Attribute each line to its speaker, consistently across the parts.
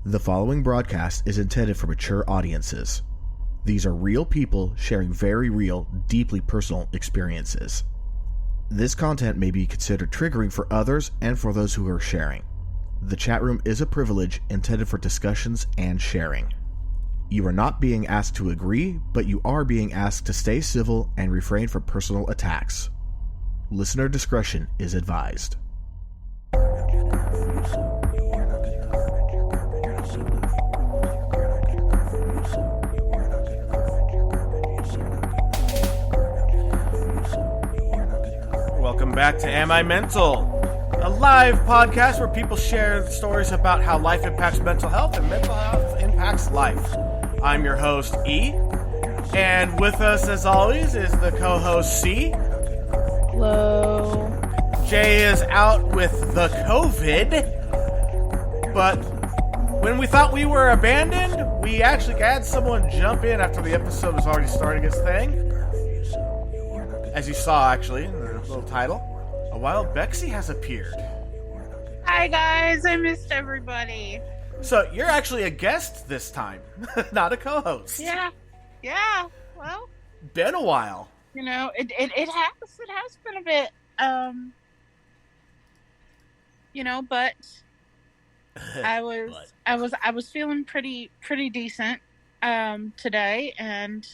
Speaker 1: The following broadcast is intended for mature audiences. These are real people sharing very real, deeply personal experiences. This content may be considered triggering for others and for those who are sharing. The chat room is a privilege intended for discussions and sharing. You are not being asked to agree, but you are being asked to stay civil and refrain from personal attacks. Listener discretion is advised.
Speaker 2: Welcome back to Am I Mental? A live podcast where people share stories about how life impacts mental health and mental health impacts life. I'm your host, E. And with us, as always, is the co-host, C.
Speaker 3: Hello.
Speaker 2: Jay is out with the COVID. But when we thought we were abandoned, we actually had someone jump in after the episode was already starting its thing. As you saw, actually, in the little title, a wild Bexy has appeared.
Speaker 3: Hi, guys. I missed everybody.
Speaker 2: So, you're actually a guest this time, not a co-host.
Speaker 3: Yeah. Well,
Speaker 2: Been a while.
Speaker 3: you know, it has been a bit, but I was feeling pretty decent, today, and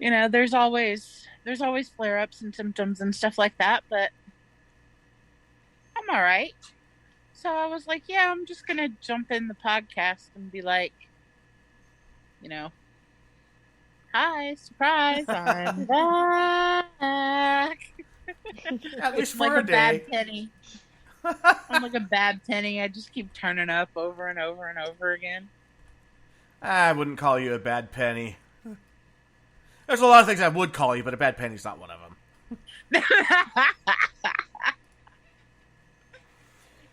Speaker 3: there's always flare-ups and symptoms and stuff like that, but I'm all right. So I was like, yeah, I'm just going to jump in the podcast and be like, hi, surprise, I'm back.
Speaker 2: At least
Speaker 3: like
Speaker 2: for
Speaker 3: a
Speaker 2: a day.
Speaker 3: bad penny. I'm like a bad penny. I just keep turning up over and over and over again.
Speaker 2: I wouldn't call you a bad penny. There's a lot of things I would call you, but a bad penny's not one of them.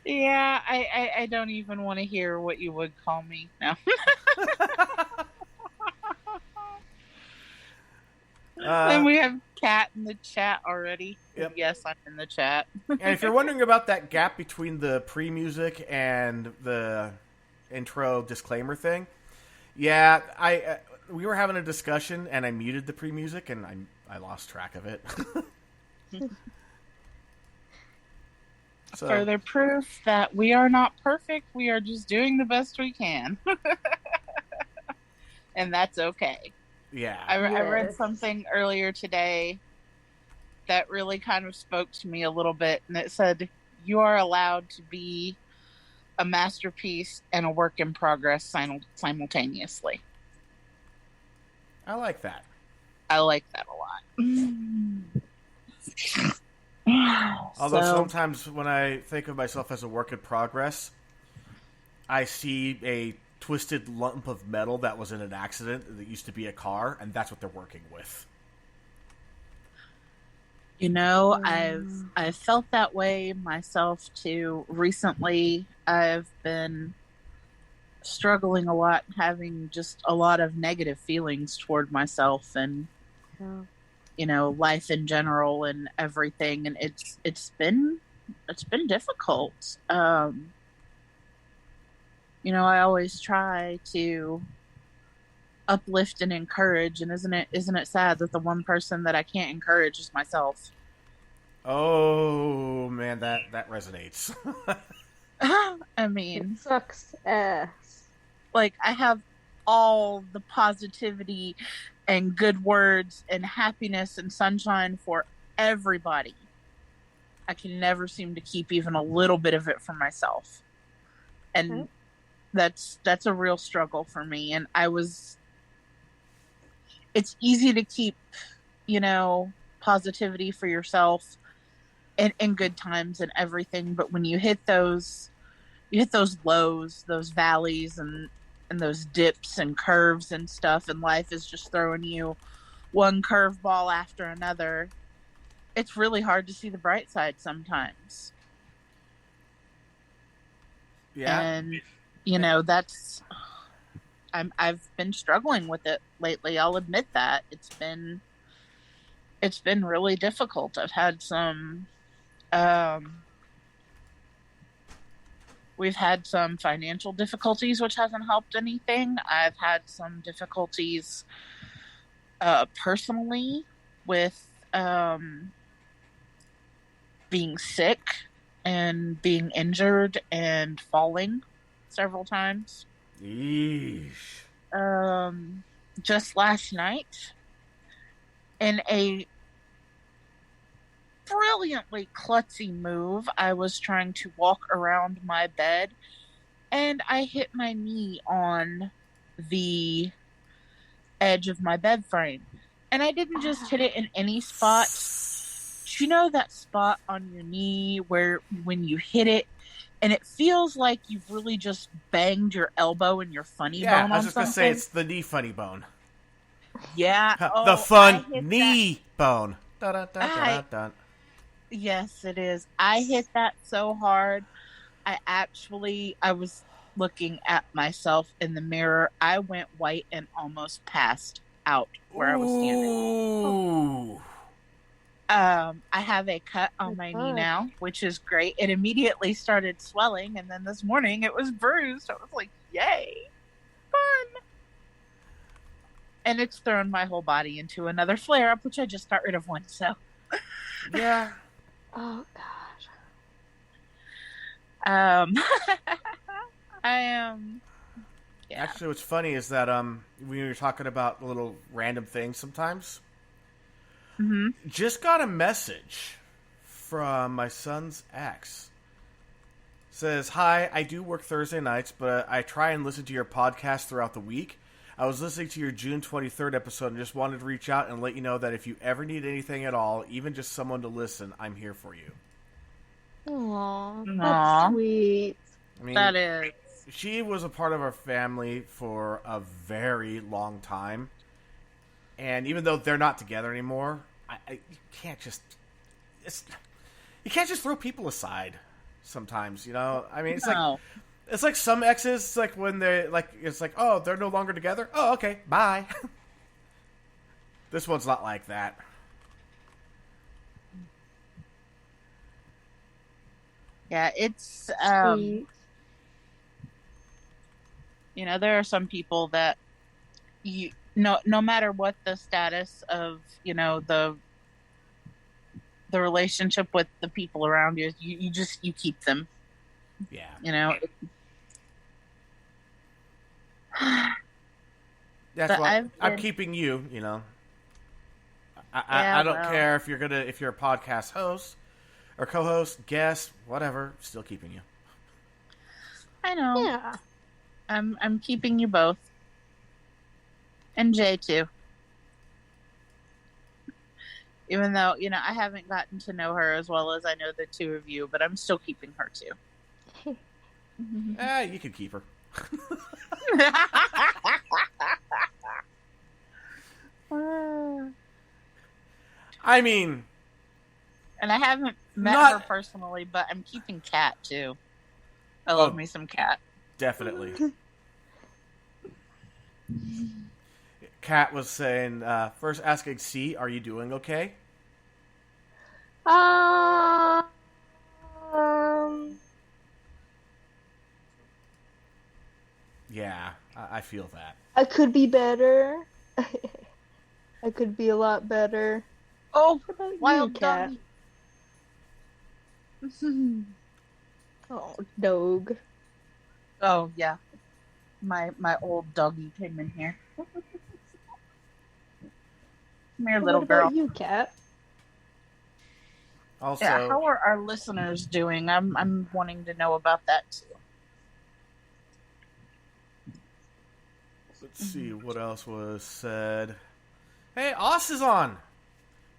Speaker 3: Yeah, I don't even want to hear what you would call me. No. Then we have Kat in the chat already.
Speaker 2: Yep.
Speaker 3: Yes, I'm in the chat.
Speaker 2: And if you're wondering about that gap between the pre-music and the intro disclaimer thing, yeah, we were having a discussion, and I muted the pre-music, and I lost track of it. So,
Speaker 3: Further proof that we are not perfect. We are just doing the best we can. And that's okay.
Speaker 2: yeah.
Speaker 3: I read something earlier today that really kind of spoke to me a little bit, and it said, you are allowed to be a masterpiece and a work in progress simultaneously.
Speaker 2: I like that.
Speaker 3: I like that a lot.
Speaker 2: Although sometimes when I think of myself as a work in progress, I see a twisted lump of metal that was in an accident that used to be a car, and that's what they're working with.
Speaker 3: I've felt that way myself too. Recently, I've been struggling a lot, having just a lot of negative feelings toward myself and life in general and everything, and it's been difficult. I always try to uplift and encourage, and isn't it sad that the one person that I can't encourage is myself?
Speaker 2: Oh man, that resonates.
Speaker 3: I mean,
Speaker 4: it sucks ass.
Speaker 3: Like, I have all the positivity and good words and happiness and sunshine for everybody. I can never seem to keep even a little bit of it for myself. And that's a real struggle for me. And it's easy to keep, positivity for yourself in good times and everything. But when you hit those lows, those valleys, and those dips and curves and stuff, and life is just throwing you one curveball after another, it's really hard to see the bright side sometimes.
Speaker 2: Yeah.
Speaker 3: And I've been struggling with it lately. I'll admit that. It's been really difficult. I've had some We've had some financial difficulties, which hasn't helped anything. I've had some difficulties personally with being sick and being injured and falling several times.
Speaker 2: Yeesh.
Speaker 3: Just last night, in a brilliantly klutzy move, I was trying to walk around my bed and I hit my knee on the edge of my bed frame. And I didn't just hit it in any spot. Do you know that spot on your knee where when you hit it and it feels like you've really just banged your elbow and your funny bone on something?
Speaker 2: I was just going to say it's the knee funny bone.
Speaker 3: Yeah.
Speaker 2: The fun knee bone. Dun, dun, dun, dun, dun.
Speaker 3: Yes, it is. I hit that so hard. I was looking at myself in the mirror. I went white and almost passed out where I was standing.
Speaker 2: Ooh.
Speaker 3: I have a cut on my knee now, which is great. It immediately started swelling, and then this morning it was bruised. I was like, yay, fun. And it's thrown my whole body into another flare-up, which I just got rid of one, so.
Speaker 2: Yeah.
Speaker 4: Oh, gosh.
Speaker 3: I am. Yeah.
Speaker 2: Actually, what's funny is that when you're talking about little random things sometimes, just got a message from my son's ex. Says, "Hi, I do work Thursday nights, but I try and listen to your podcast throughout the week. I was listening to your June 23rd episode and just wanted to reach out and let you know that if you ever need anything at all, even just someone to listen, I'm here for you."
Speaker 4: Aww,
Speaker 3: Aww.
Speaker 4: that's sweet.
Speaker 2: I mean,
Speaker 3: That is.
Speaker 2: she was a part of our family for a very long time. And even though they're not together anymore, you can't just throw people aside sometimes, you know? I mean, it's like some exes, it's like when they're like, it's like, oh, they're no longer together. Oh, okay, bye. This one's not like that.
Speaker 3: Yeah, it's
Speaker 4: Sweet.
Speaker 3: you know, there are some people that no matter what the status of, you know, the relationship with the people around you, you keep them.
Speaker 2: Yeah.
Speaker 3: You know.
Speaker 2: That's why I'm keeping you, you know. I don't care if you're a podcast host or co-host, guest, whatever, still keeping you.
Speaker 3: I know.
Speaker 4: Yeah.
Speaker 3: I'm keeping you both. And Jay too. Even though, you know, I haven't gotten to know her as well as I know the two of you, but I'm still keeping her too.
Speaker 2: You could keep her. I mean,
Speaker 3: and I haven't met her personally, but I'm keeping Kat too. I love me some Kat.
Speaker 2: Definitely. Kat was saying, first asking C, are you doing okay? Yeah, I feel that.
Speaker 4: I could be better. I could be a lot better.
Speaker 3: Oh,
Speaker 4: What about
Speaker 3: wild
Speaker 4: you, Kat? Oh, dog.
Speaker 3: Oh yeah, my old doggy came in here. Come here, little
Speaker 4: What
Speaker 3: girl.
Speaker 4: about you, Kat?
Speaker 2: Also,
Speaker 3: Yeah, how are our listeners doing? I'm wanting to know about that too.
Speaker 2: let's see what else was said. Hey, Oss is on.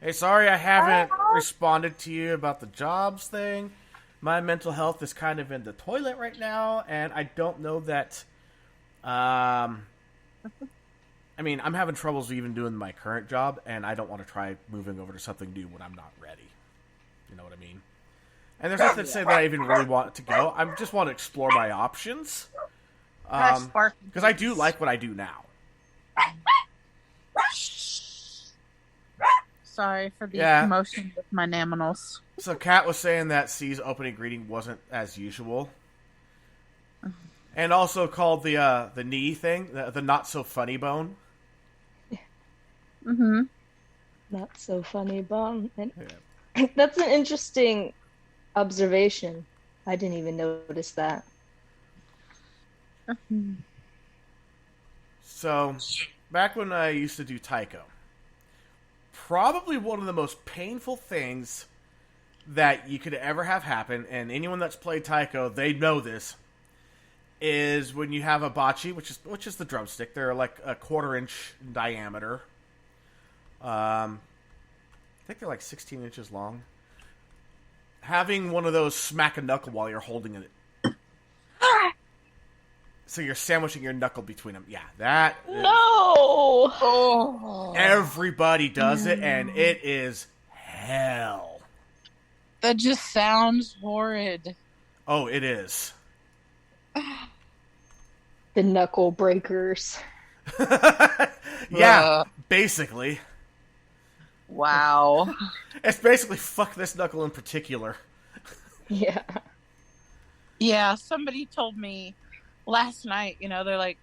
Speaker 2: Hey, sorry I haven't responded to you about the jobs thing. My mental health is kind of in the toilet right now, and I don't know that. I mean, I'm having troubles even doing my current job, and I don't want to try moving over to something new when I'm not ready. You know what I mean? And there's nothing to say that I even really want to go. I just want to explore my options. Because I do like what I do now.
Speaker 3: Sorry for the commotion with my naminals.
Speaker 2: So Kat was saying that C's opening greeting wasn't as usual. And also called the knee thing, the not so funny bone.
Speaker 3: Mm-hmm.
Speaker 4: Not so funny, bum. And
Speaker 2: Yeah.
Speaker 4: that's an interesting observation. I didn't even notice that.
Speaker 2: So, back when I used to do taiko, probably one of the most painful things that you could ever have happen, and anyone that's played taiko, they know this, is when you have a bachi, which is the drumstick. They're like a 1/4 inch in diameter. I think they're like 16 inches long. Having one of those smack a knuckle while you're holding it. So you're sandwiching your knuckle between them. Yeah, that.
Speaker 4: No!
Speaker 3: Oh.
Speaker 2: Everybody does it, and it is hell.
Speaker 3: That just sounds horrid.
Speaker 2: Oh, it is.
Speaker 4: The knuckle breakers.
Speaker 2: Yeah, basically.
Speaker 3: Wow.
Speaker 2: It's basically fuck this knuckle in particular.
Speaker 4: Yeah.
Speaker 3: Yeah, somebody told me last night, they're like,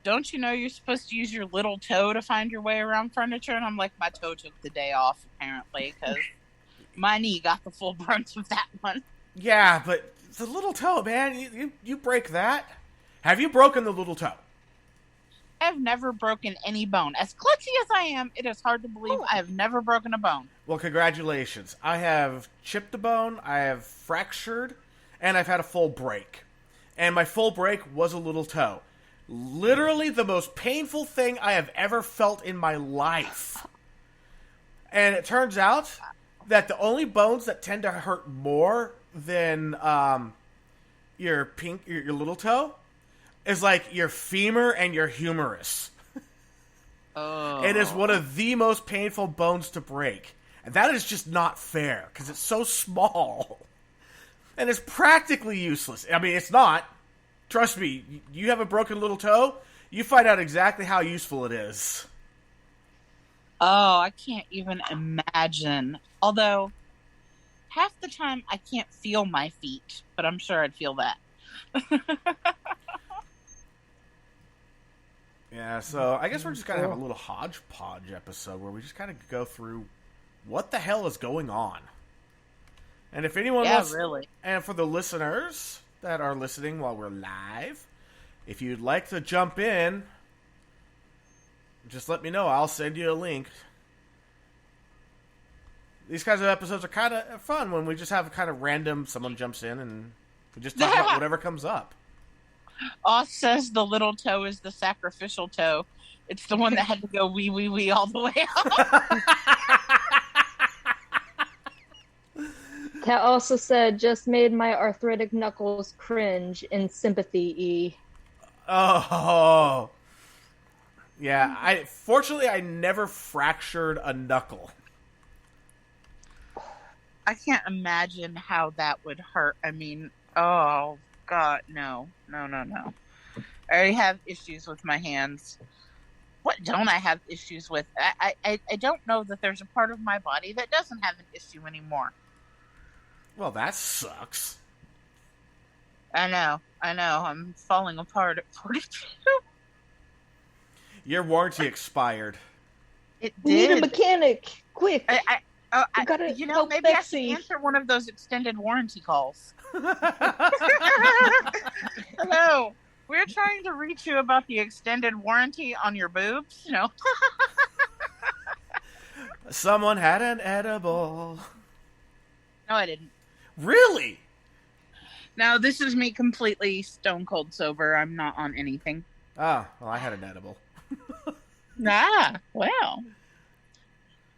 Speaker 3: don't you know you're supposed to use your little toe to find your way around furniture? And I'm like, my toe took the day off, apparently, because my knee got the full brunt of that one.
Speaker 2: Yeah, but the little toe, man, you break that. Have you broken the little toe?
Speaker 3: I've never broken any bone. As klutzy as I am, it is hard to believe I have never broken a bone.
Speaker 2: Well, congratulations. I have chipped a bone, I have fractured, and I've had a full break. And my full break was a little toe. Literally the most painful thing I have ever felt in my life. And it turns out that the only bones that tend to hurt more than your little toe is like your femur and your humerus.
Speaker 3: Oh.
Speaker 2: It is one of the most painful bones to break. And that is just not fair, because it's so small. And it's practically useless. I mean, it's not. Trust me, you have a broken little toe, you find out exactly how useful it is.
Speaker 3: Oh, I can't even imagine. Although, half the time I can't feel my feet, but I'm sure I'd feel that.
Speaker 2: Yeah, so I guess we're just going to have a little hodgepodge episode where we just kind of go through what the hell is going on. And if anyone wants,
Speaker 3: really.
Speaker 2: And for the listeners that are listening while we're live, if you'd like to jump in, just let me know. I'll send you a link. These kinds of episodes are kind of fun when we just have a kind of random, someone jumps in and we just talk about whatever comes up.
Speaker 3: Oz says the little toe is the sacrificial toe. It's the one that had to go wee wee wee all the way up.
Speaker 4: Kat also said, just made my arthritic knuckles cringe in sympathy.
Speaker 2: Oh. Yeah, fortunately I never fractured a knuckle.
Speaker 3: I can't imagine how that would hurt. I mean, oh God, no. I already have issues with my hands. What don't I have issues with? I don't know that there's a part of my body that doesn't have an issue anymore.
Speaker 2: Well, that sucks.
Speaker 3: I know. I'm falling apart at 42.
Speaker 2: Your warranty expired.
Speaker 3: It did.
Speaker 4: We need a mechanic, quick.
Speaker 3: I
Speaker 4: gotta help
Speaker 3: maybe I
Speaker 4: Bexy.
Speaker 3: should answer one of those extended warranty calls. Hello, we're trying to reach you about the extended warranty on your boobs. No.
Speaker 2: Someone had an edible.
Speaker 3: No, I didn't.
Speaker 2: Really?
Speaker 3: No, this is me completely stone cold sober. I'm not on anything.
Speaker 2: Oh, well, I had an edible.
Speaker 3: Well.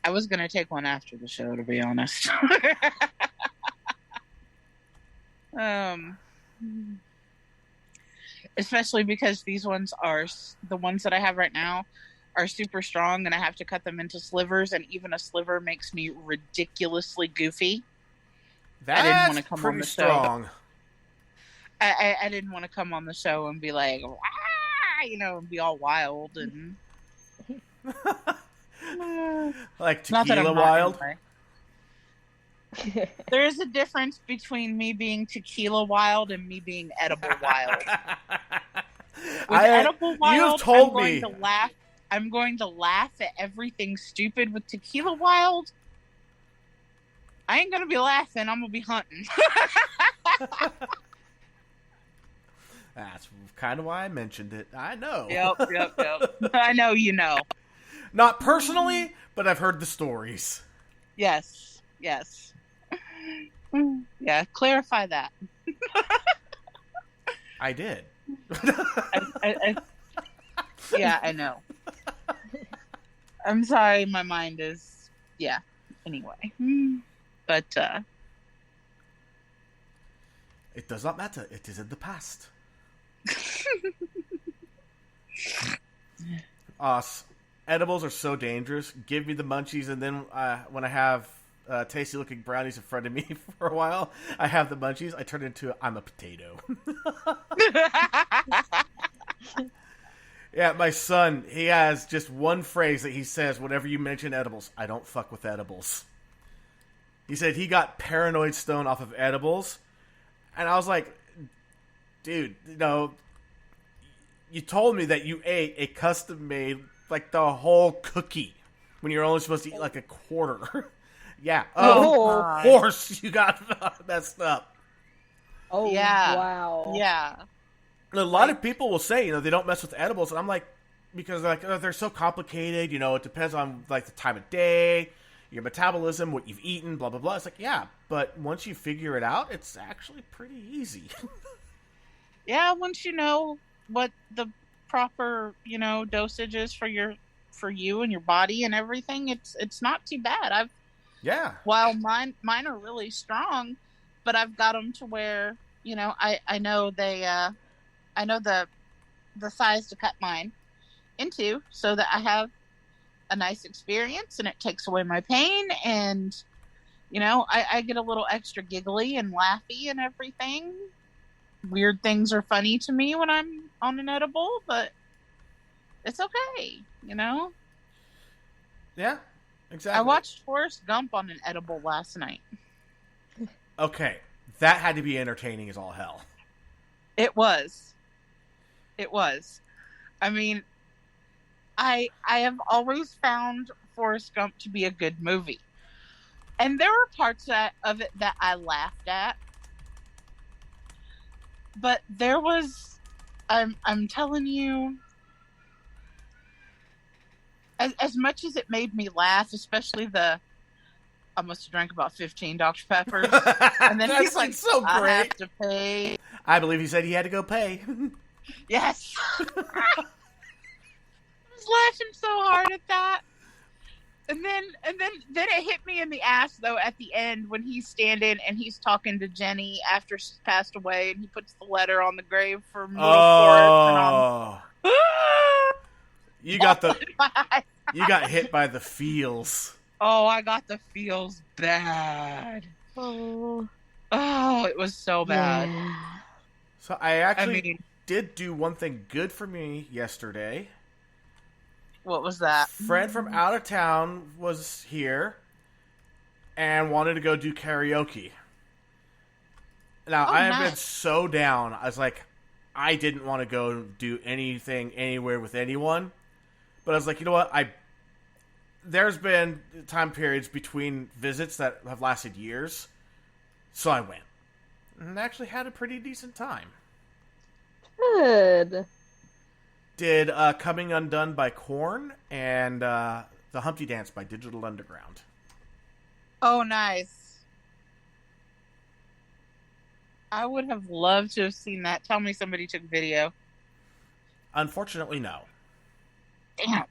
Speaker 3: I was going to take one after the show, to be honest. Especially because these ones are, the ones that I have right now are super strong, and I have to cut them into slivers, and even a sliver makes me ridiculously goofy.
Speaker 2: That's
Speaker 3: I didn't want to come
Speaker 2: pretty
Speaker 3: on the
Speaker 2: strong.
Speaker 3: show. I didn't want to come on the show and be like, and be all wild and
Speaker 2: Like
Speaker 3: not that
Speaker 2: Tequila
Speaker 3: I'm not
Speaker 2: Wild?
Speaker 3: anyway. There is a difference between me being tequila wild and me being edible wild. With edible wild,
Speaker 2: you've told
Speaker 3: I'm
Speaker 2: me.
Speaker 3: going to laugh. I'm going to laugh at everything stupid. With tequila wild, I ain't gonna be laughing. I'm gonna be hunting.
Speaker 2: That's kind of why I mentioned it. I know.
Speaker 3: Yep. I know you know.
Speaker 2: Not personally, but I've heard the stories.
Speaker 3: Yes. Yeah, clarify that.
Speaker 2: I did.
Speaker 3: Yeah, I know. I'm sorry, my mind is... Yeah, anyway. But,
Speaker 2: It does not matter. It is in the past. Edibles are so dangerous. Give me the munchies, and then when I have tasty-looking brownies in front of me for a while, I have the munchies. I turn into I'm a potato. Yeah, my son, he has just one phrase that he says whenever you mention edibles. I don't fuck with edibles. He said he got paranoid stone off of edibles, and I was like, dude, you told me that you ate a custom-made, like, the whole cookie when you're only supposed to eat, like, a quarter. Yeah. Of course you got messed up.
Speaker 4: Oh,
Speaker 3: yeah.
Speaker 4: Wow.
Speaker 3: Yeah.
Speaker 2: A lot of people will say, they don't mess with edibles, and I'm like, because they're so complicated, it depends on, like, the time of day, your metabolism, what you've eaten, blah, blah, blah. It's like, yeah, but once you figure it out, it's actually pretty easy.
Speaker 3: Yeah, once you know what the proper, dosage is for you and your body and everything, it's not too bad. While mine are really strong, but I've got them to where, I know I know the size to cut mine into so that I have a nice experience and it takes away my pain, and I get a little extra giggly and laughy and everything. Weird things are funny to me when I'm on an edible, but it's okay,
Speaker 2: Yeah, exactly.
Speaker 3: I watched Forrest Gump on an edible last night.
Speaker 2: Okay, that had to be entertaining as all hell.
Speaker 3: It was. I mean, I have always found Forrest Gump to be a good movie. And there were parts of it that I laughed at. But there was, I'm telling you, as much as it made me laugh, especially I must have drank about 15 Dr. Peppers. And then he's like,
Speaker 2: so great.
Speaker 3: I have to pay.
Speaker 2: I believe he said he had to go pay.
Speaker 3: Yes. I was laughing so hard at that. And then it hit me in the ass, though, at the end when he's standing and he's talking to Jenny after she's passed away, and he puts the letter on the grave for little Forrest. And
Speaker 2: you got hit by the feels.
Speaker 3: Oh, I got the feels bad. Oh, it was so bad.
Speaker 4: Yeah.
Speaker 2: So I actually did do one thing good for me yesterday.
Speaker 3: What was that?
Speaker 2: Friend from out of town was here and wanted to go do karaoke. Now, I have been so down. I was like, I didn't want to go do anything anywhere with anyone. But I was like, you know what? There's been time periods between visits that have lasted years. So I went. And actually had a pretty decent time.
Speaker 4: Good.
Speaker 2: Did Coming Undone by Korn and The Humpty Dance by Digital Underground.
Speaker 3: Oh, nice. I would have loved to have seen that. Tell me somebody took video.
Speaker 2: Unfortunately, no.
Speaker 3: Damn.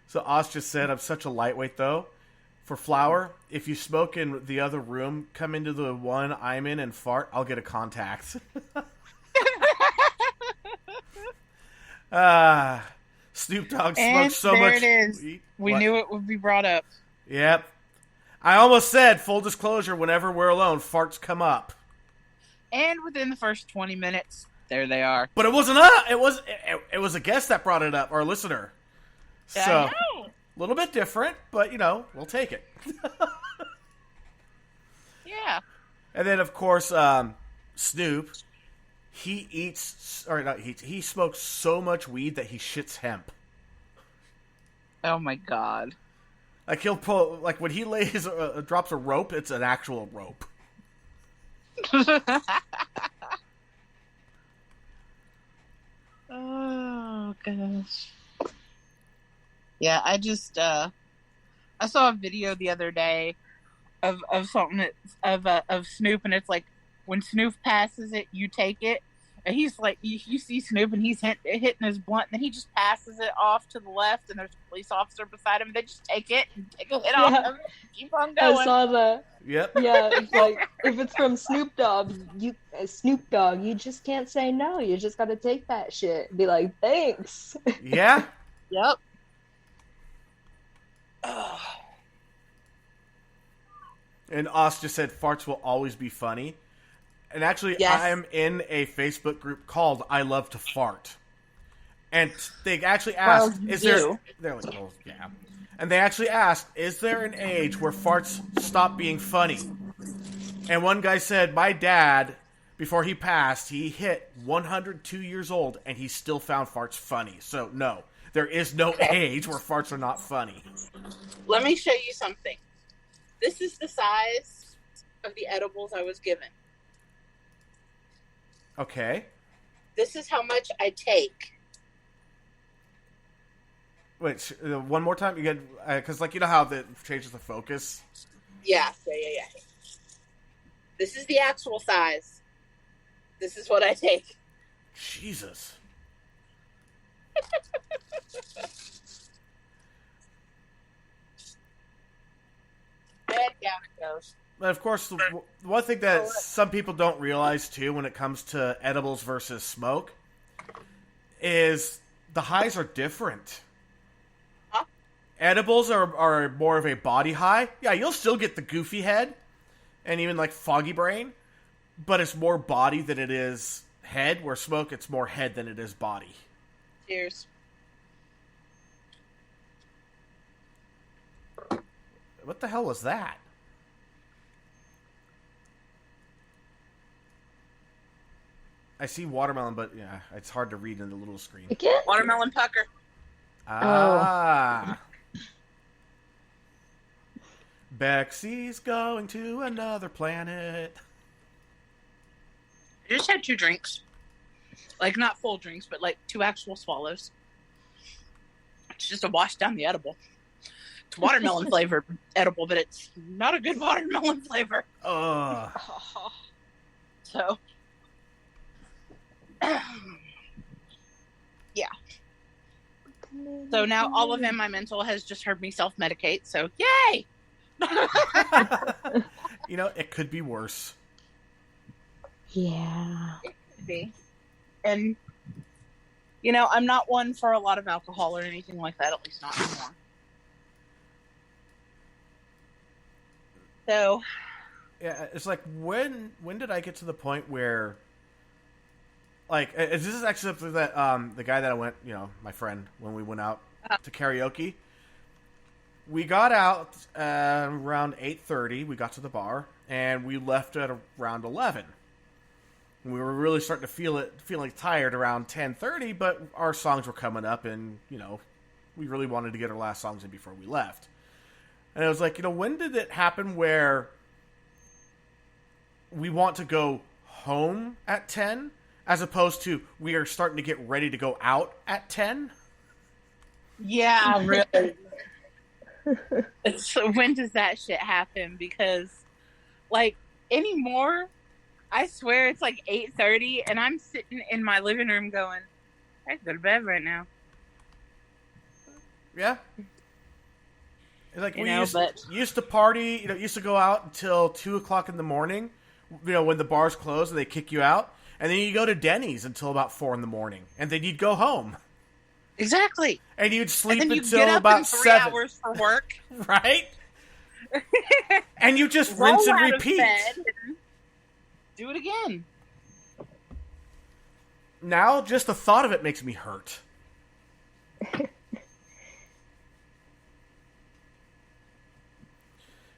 Speaker 2: So Oz just said, I'm such a lightweight, though. For flour, if you smoke in the other room, come into the one I'm in and fart, I'll get a contact. Snoop Dogg smokes so much.
Speaker 3: And there it is. We knew it would be brought up.
Speaker 2: Yep. I almost said, full disclosure, whenever we're alone, farts come up.
Speaker 3: And within the first 20 minutes, there they are.
Speaker 2: But it wasn't us. It was a guest that brought it up, or a listener. So,
Speaker 3: I know.
Speaker 2: A little bit different, but, we'll take it.
Speaker 3: Yeah.
Speaker 2: And then, of course, Snoop, he smokes so much weed that he shits hemp.
Speaker 3: Oh my god.
Speaker 2: Like, he'll pull, like, when he drops a rope, it's an actual rope.
Speaker 3: Oh gosh. Yeah, I just I saw a video the other day of something of Snoop, and it's like when Snoop passes it, you take it, and he's like you see Snoop and he's hitting his blunt, and then he just passes it off to the left, and there's a police officer beside him. They just take it and take a hit off him, and keep on going.
Speaker 4: I saw that.
Speaker 2: Yep.
Speaker 4: Yeah, it's like if it's from Snoop Dogg, you just can't say no. You just got to take that shit. Be like, thanks.
Speaker 2: Yeah.
Speaker 3: Yep.
Speaker 2: And Oz just said farts will always be funny. And actually,
Speaker 3: yes.
Speaker 2: I'm in a Facebook group called I Love to Fart. And they actually asked, they're like, well, yeah. And they actually asked, is there an age where farts stop being funny? And one guy said, my dad, before he passed, he hit 102 years old, and he still found farts funny. So, no, there is no age where farts are not funny.
Speaker 3: Let me show you something. This is the size of the edibles I was given.
Speaker 2: Okay.
Speaker 3: This is how much I take.
Speaker 2: Wait, one more time? You get, because, like, you know how it changes the focus?
Speaker 3: Yeah. This is the actual size. This is what I take.
Speaker 2: Jesus.
Speaker 3: And down it goes.
Speaker 2: But of course, the one thing that some people don't realize, too, when it comes to edibles versus smoke, is the highs are different.
Speaker 3: Huh?
Speaker 2: Edibles are more of a body high. Yeah, you'll still get the goofy head and even, like, foggy brain, but it's more body than it is head, where smoke, it's more head than it is body.
Speaker 3: Cheers.
Speaker 2: What the hell was that? I see watermelon, but yeah, it's hard to read in the little screen.
Speaker 4: Again?
Speaker 3: Watermelon pucker.
Speaker 2: Ah. Bexy's going to another planet.
Speaker 3: I just had 2 drinks. Like, not full drinks, but like 2 actual swallows. It's just a wash down the edible. It's watermelon flavored edible, but it's not a good watermelon flavor. So, yeah. So now all of my mental has just heard me self-medicate, so yay!
Speaker 2: You know, it could be worse.
Speaker 4: Yeah.
Speaker 3: It could be. And, you know, I'm not one for a lot of alcohol or anything like that, at least not anymore. So,
Speaker 2: yeah, it's like, when did I get to the point where, like, this is actually something that the guy that I went, you know, my friend, when we went out to karaoke, we got out around 8:30. We got to the bar, and we left at around 11. We were really starting to feeling tired around 10:30, but our songs were coming up, and, you know, we really wanted to get our last songs in before we left. And I was like, you know, when did it happen where we want to go home at 10 as opposed to we are starting to get ready to go out at 10?
Speaker 3: yeah, really. So when does that shit happen? Because, like, anymore, I swear it's like 8:30, and I'm sitting in my living room going, I can go to bed right now.
Speaker 2: Yeah. Like,
Speaker 3: You
Speaker 2: we
Speaker 3: know,
Speaker 2: used to party, you know, used to go out until 2 o'clock in the morning, you know, when the bars close and they kick you out. And then you go to Denny's until about 4 in the morning. And then you'd go home.
Speaker 3: Exactly.
Speaker 2: And you'd sleep
Speaker 3: and then
Speaker 2: until
Speaker 3: get up
Speaker 2: about
Speaker 3: in 3
Speaker 2: 7.
Speaker 3: hours for work.
Speaker 2: Right? And you just
Speaker 3: Roll
Speaker 2: rinse and
Speaker 3: out of
Speaker 2: repeat.
Speaker 3: bed and do it again.
Speaker 2: Now, just the thought of it makes me hurt.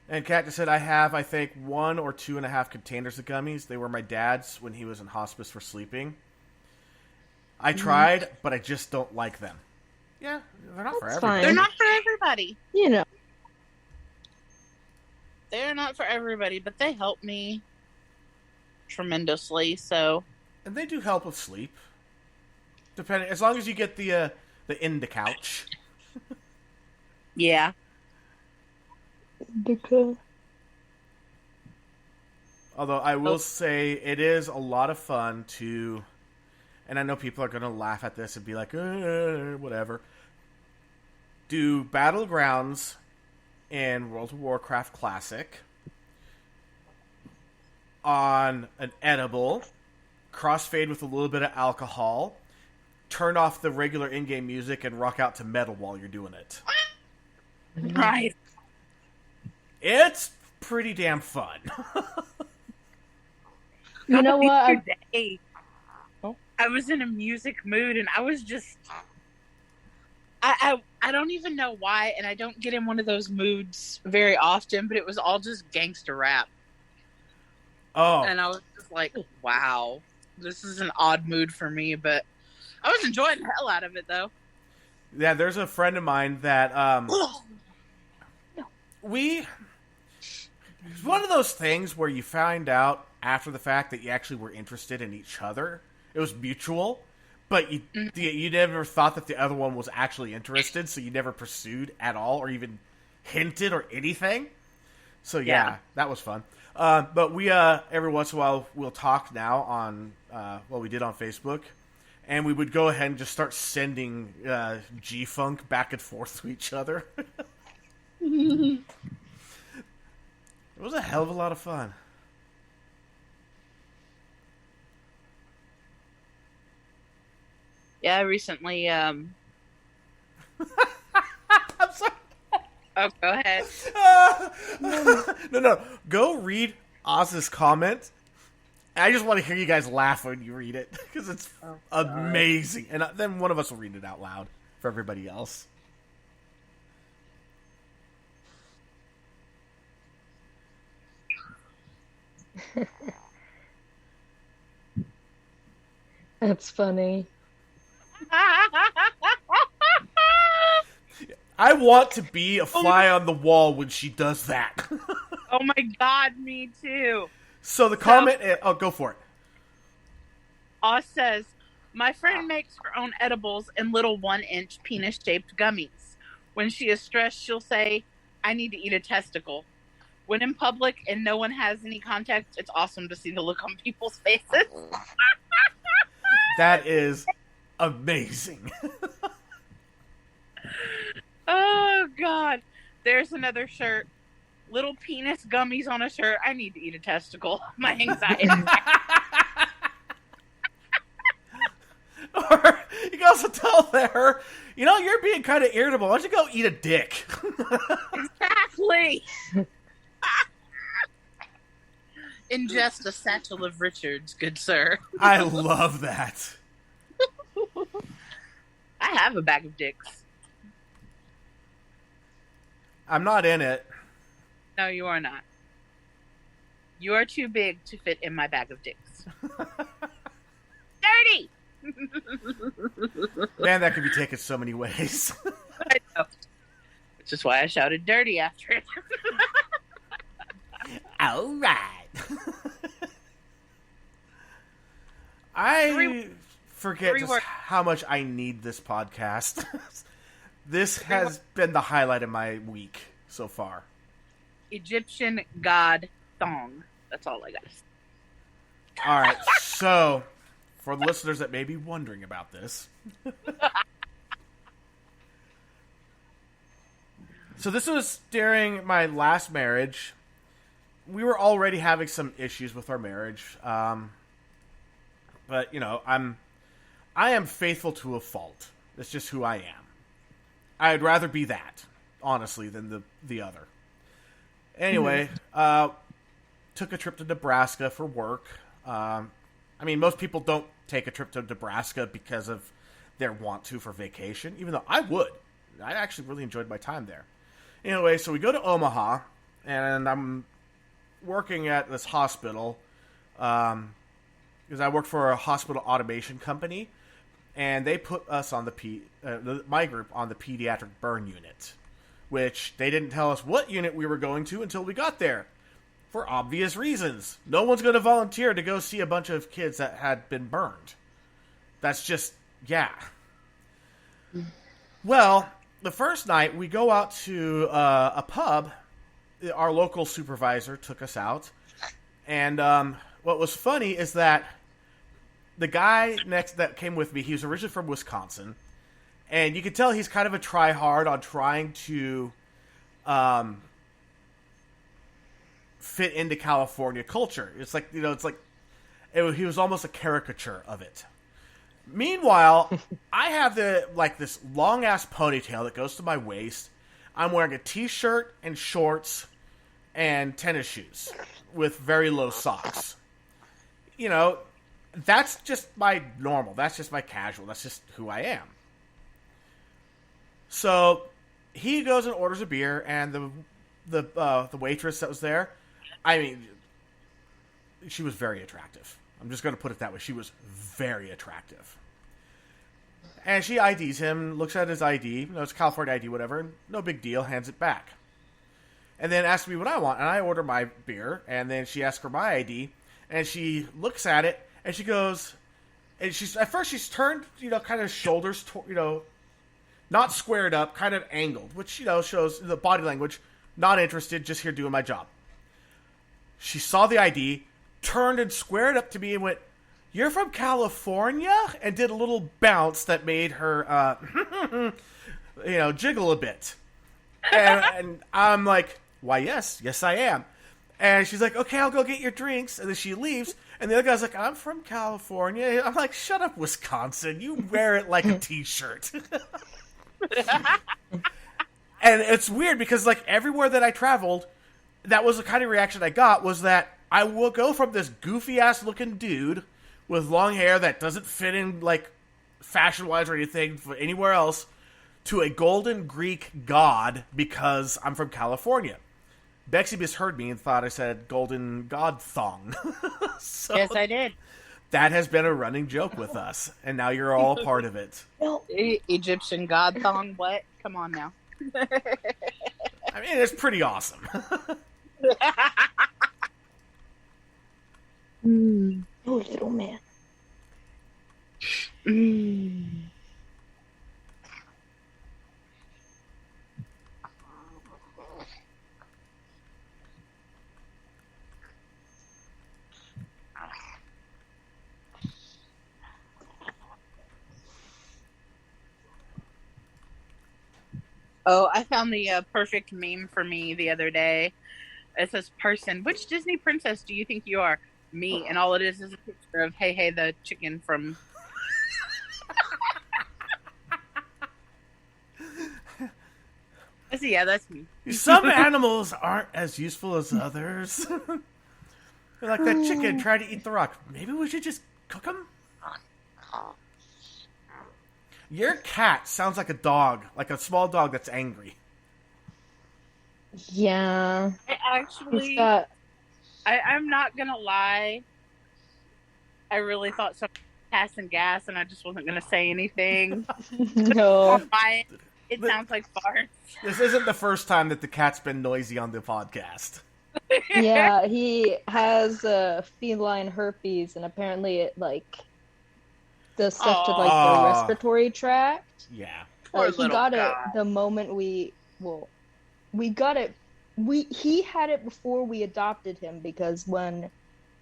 Speaker 2: And Kat just said, I have, I think, 1 or 2.5 containers of gummies. They were my dad's when he was in hospice for sleeping. I tried, but I just don't like them. Yeah, they're not for everybody.
Speaker 4: fine.
Speaker 3: They're not for everybody.
Speaker 4: You know.
Speaker 3: They're not for everybody, but they help me tremendously. So,
Speaker 2: And they do help with sleep. Depending, as long as you get the Inda couch.
Speaker 3: yeah.
Speaker 4: Because
Speaker 2: Although I will say it is a lot of fun to, and I know people are going to laugh at this and be like, whatever. Do Battlegrounds in World of Warcraft Classic on an edible, crossfade with a little bit of alcohol, turn off the regular in-game music, and rock out to metal while you're doing it.
Speaker 3: Right.
Speaker 2: It's pretty damn fun.
Speaker 4: you know what?
Speaker 3: Today, I was in a music mood, and I was just... I don't even know why, and I don't get in one of those moods very often, but it was all just gangster rap.
Speaker 2: Oh.
Speaker 3: And I was just like, wow, this is an odd mood for me, but I was enjoying the hell out of it, though.
Speaker 2: Yeah, there's a friend of mine that, it's one of those things where you find out after the fact that you actually were interested in each other. It was mutual, but you never thought that the other one was actually interested, so you never pursued at all or even hinted or anything. So yeah. That was fun. But we, every once in a while, we'll talk now on, what we did on Facebook. And we would go ahead and just start sending G-Funk back and forth to each other. It was a hell of a lot of fun.
Speaker 3: Yeah, I recently,
Speaker 2: I'm sorry.
Speaker 3: Oh, go ahead.
Speaker 2: No. Go read Oz's comment. I just want to hear you guys laugh when you read it, because it's amazing. And then one of us will read it out loud for everybody else.
Speaker 4: That's funny.
Speaker 2: I want to be a fly on the wall when she does that.
Speaker 3: Oh my god, me too.
Speaker 2: So the comment... go for it.
Speaker 3: Oz says, my friend makes her own edibles in little 1-inch penis-shaped gummies. When she is stressed, she'll say, I need to eat a testicle. When in public and no one has any context, it's awesome to see the look on people's faces.
Speaker 2: That is amazing.
Speaker 3: Oh, God. There's another shirt. Little penis gummies on a shirt. I need to eat a testicle. My anxiety.
Speaker 2: Or you can also tell her, you're being kind of irritable. Why don't you go eat a dick?
Speaker 3: Exactly. Ingest a satchel of Richards, good sir.
Speaker 2: I love that.
Speaker 3: I have a bag of dicks.
Speaker 2: I'm not in it.
Speaker 3: No, you are not. You are too big to fit in my bag of dicks. Dirty!
Speaker 2: Man, that could be taken so many ways.
Speaker 3: I know. Which is why I shouted dirty after it.
Speaker 2: All right. I forget just how much I need this podcast. This has been the highlight of my week so far.
Speaker 3: Egyptian god thong. That's all I got.
Speaker 2: All right, so for the listeners that may be wondering about this. So this was during my last marriage. We were already having some issues with our marriage. But, I am faithful to a fault. That's just who I am. I'd rather be that, honestly, than the other. Anyway, took a trip to Nebraska for work. Most people don't take a trip to Nebraska because of their want to for vacation, even though I would. I actually really enjoyed my time there. Anyway, so we go to Omaha, and I'm working at this hospital because I work for a hospital automation company, and they put us on my group on the pediatric burn unit, which they didn't tell us what unit we were going to until we got there, for obvious reasons. No one's going to volunteer to go see a bunch of kids that had been burned. That's just, yeah. Well, the first night we go out to a pub. Our local supervisor took us out, and what was funny is that the guy that came with me, he was originally from Wisconsin, and you could tell he's kind of a try-hard on trying to fit into California culture. It's like, he was almost a caricature of it. Meanwhile, I have this long-ass ponytail that goes to my waist. I'm wearing a t-shirt and shorts and tennis shoes with very low socks. That's just my normal. That's just my casual. That's just who I am. So he goes and orders a beer, and the waitress that was there, I mean, she was very attractive. I'm just going to put it that way. She was very attractive. And she IDs him, looks at his ID, it's California ID, whatever, no big deal, hands it back. And then asks me what I want, and I order my beer, and then she asks for my ID, and she looks at it, and she goes, and she's turned, kind of shoulders, not squared up, kind of angled, which, shows the body language, not interested, just here doing my job. She saw the ID, turned and squared up to me and went, "You're from California?" And did a little bounce that made her, jiggle a bit. And I'm like, "Why, yes, I am." And she's like, "Okay, I'll go get your drinks." And then she leaves. And the other guy's like, "I'm from California." I'm like, "Shut up, Wisconsin. You wear it like a t-shirt." And it's weird because, everywhere that I traveled, that was the kind of reaction I got, was that I will go from this goofy-ass looking dude with long hair that doesn't fit in, fashion-wise or anything for anywhere else, to a golden Greek god because I'm from California. Bexy misheard me and thought I said golden god thong. So
Speaker 3: yes, I did.
Speaker 2: That has been a running joke with us, and now you're all a part of it.
Speaker 3: Egyptian god thong, what? Come on now.
Speaker 2: I mean, it's pretty awesome.
Speaker 4: Oh, little man.
Speaker 3: Oh, I found the perfect meme for me the other day. It says, "Person, which Disney princess do you think you are?" Me. And all it is a picture of Hey the chicken from... Yeah, that's me.
Speaker 2: Some animals aren't as useful as others. They're like that chicken trying to eat the rock. Maybe we should just cook them? Your cat sounds like a dog, like a small dog that's angry.
Speaker 4: Yeah.
Speaker 3: I'm not gonna lie. I really thought someone was passing gas, and I just wasn't gonna say anything.
Speaker 4: No.
Speaker 3: It sounds like farts.
Speaker 2: This isn't the first time that the cat's been noisy on the podcast.
Speaker 4: Yeah, he has feline herpes, and apparently it does stuff to the respiratory tract.
Speaker 2: Yeah.
Speaker 4: He got it the moment we got it. He had it before we adopted him, because when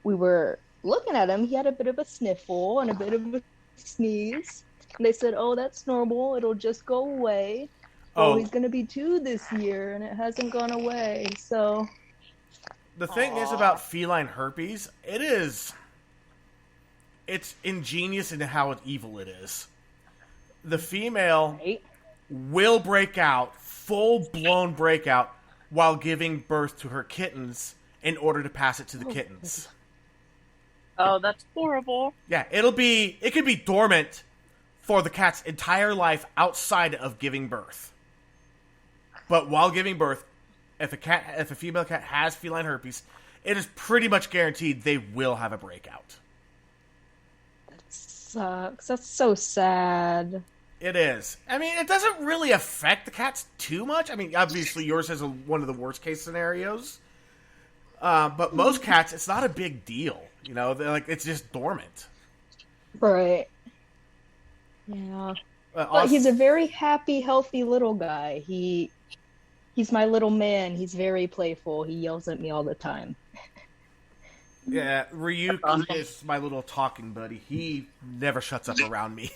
Speaker 4: we were looking at him, he had a bit of a sniffle and a bit of a sneeze. And they said, "Oh, that's normal. It'll just go away." Oh, he's going to be 2 this year, and it hasn't gone away. So
Speaker 2: the thing is about feline herpes, it's ingenious in how evil it is. The female will break out, full-blown breakout, while giving birth to her kittens in order to pass it to the kittens.
Speaker 3: Oh, that's horrible.
Speaker 2: Yeah, it could be dormant for the cat's entire life outside of giving birth. But while giving birth, if a female cat has feline herpes, it is pretty much guaranteed they will have a breakout.
Speaker 4: That sucks. That's so sad.
Speaker 2: It is. I mean, it doesn't really affect the cats too much. I mean, obviously yours has one of the worst case scenarios. But most cats, it's not a big deal. You know, it's just dormant.
Speaker 4: Right. Yeah. But he's a very happy, healthy little guy. He's my little man. He's very playful. He yells at me all the time.
Speaker 2: Yeah, Ryuk is my little talking buddy. He never shuts up around me.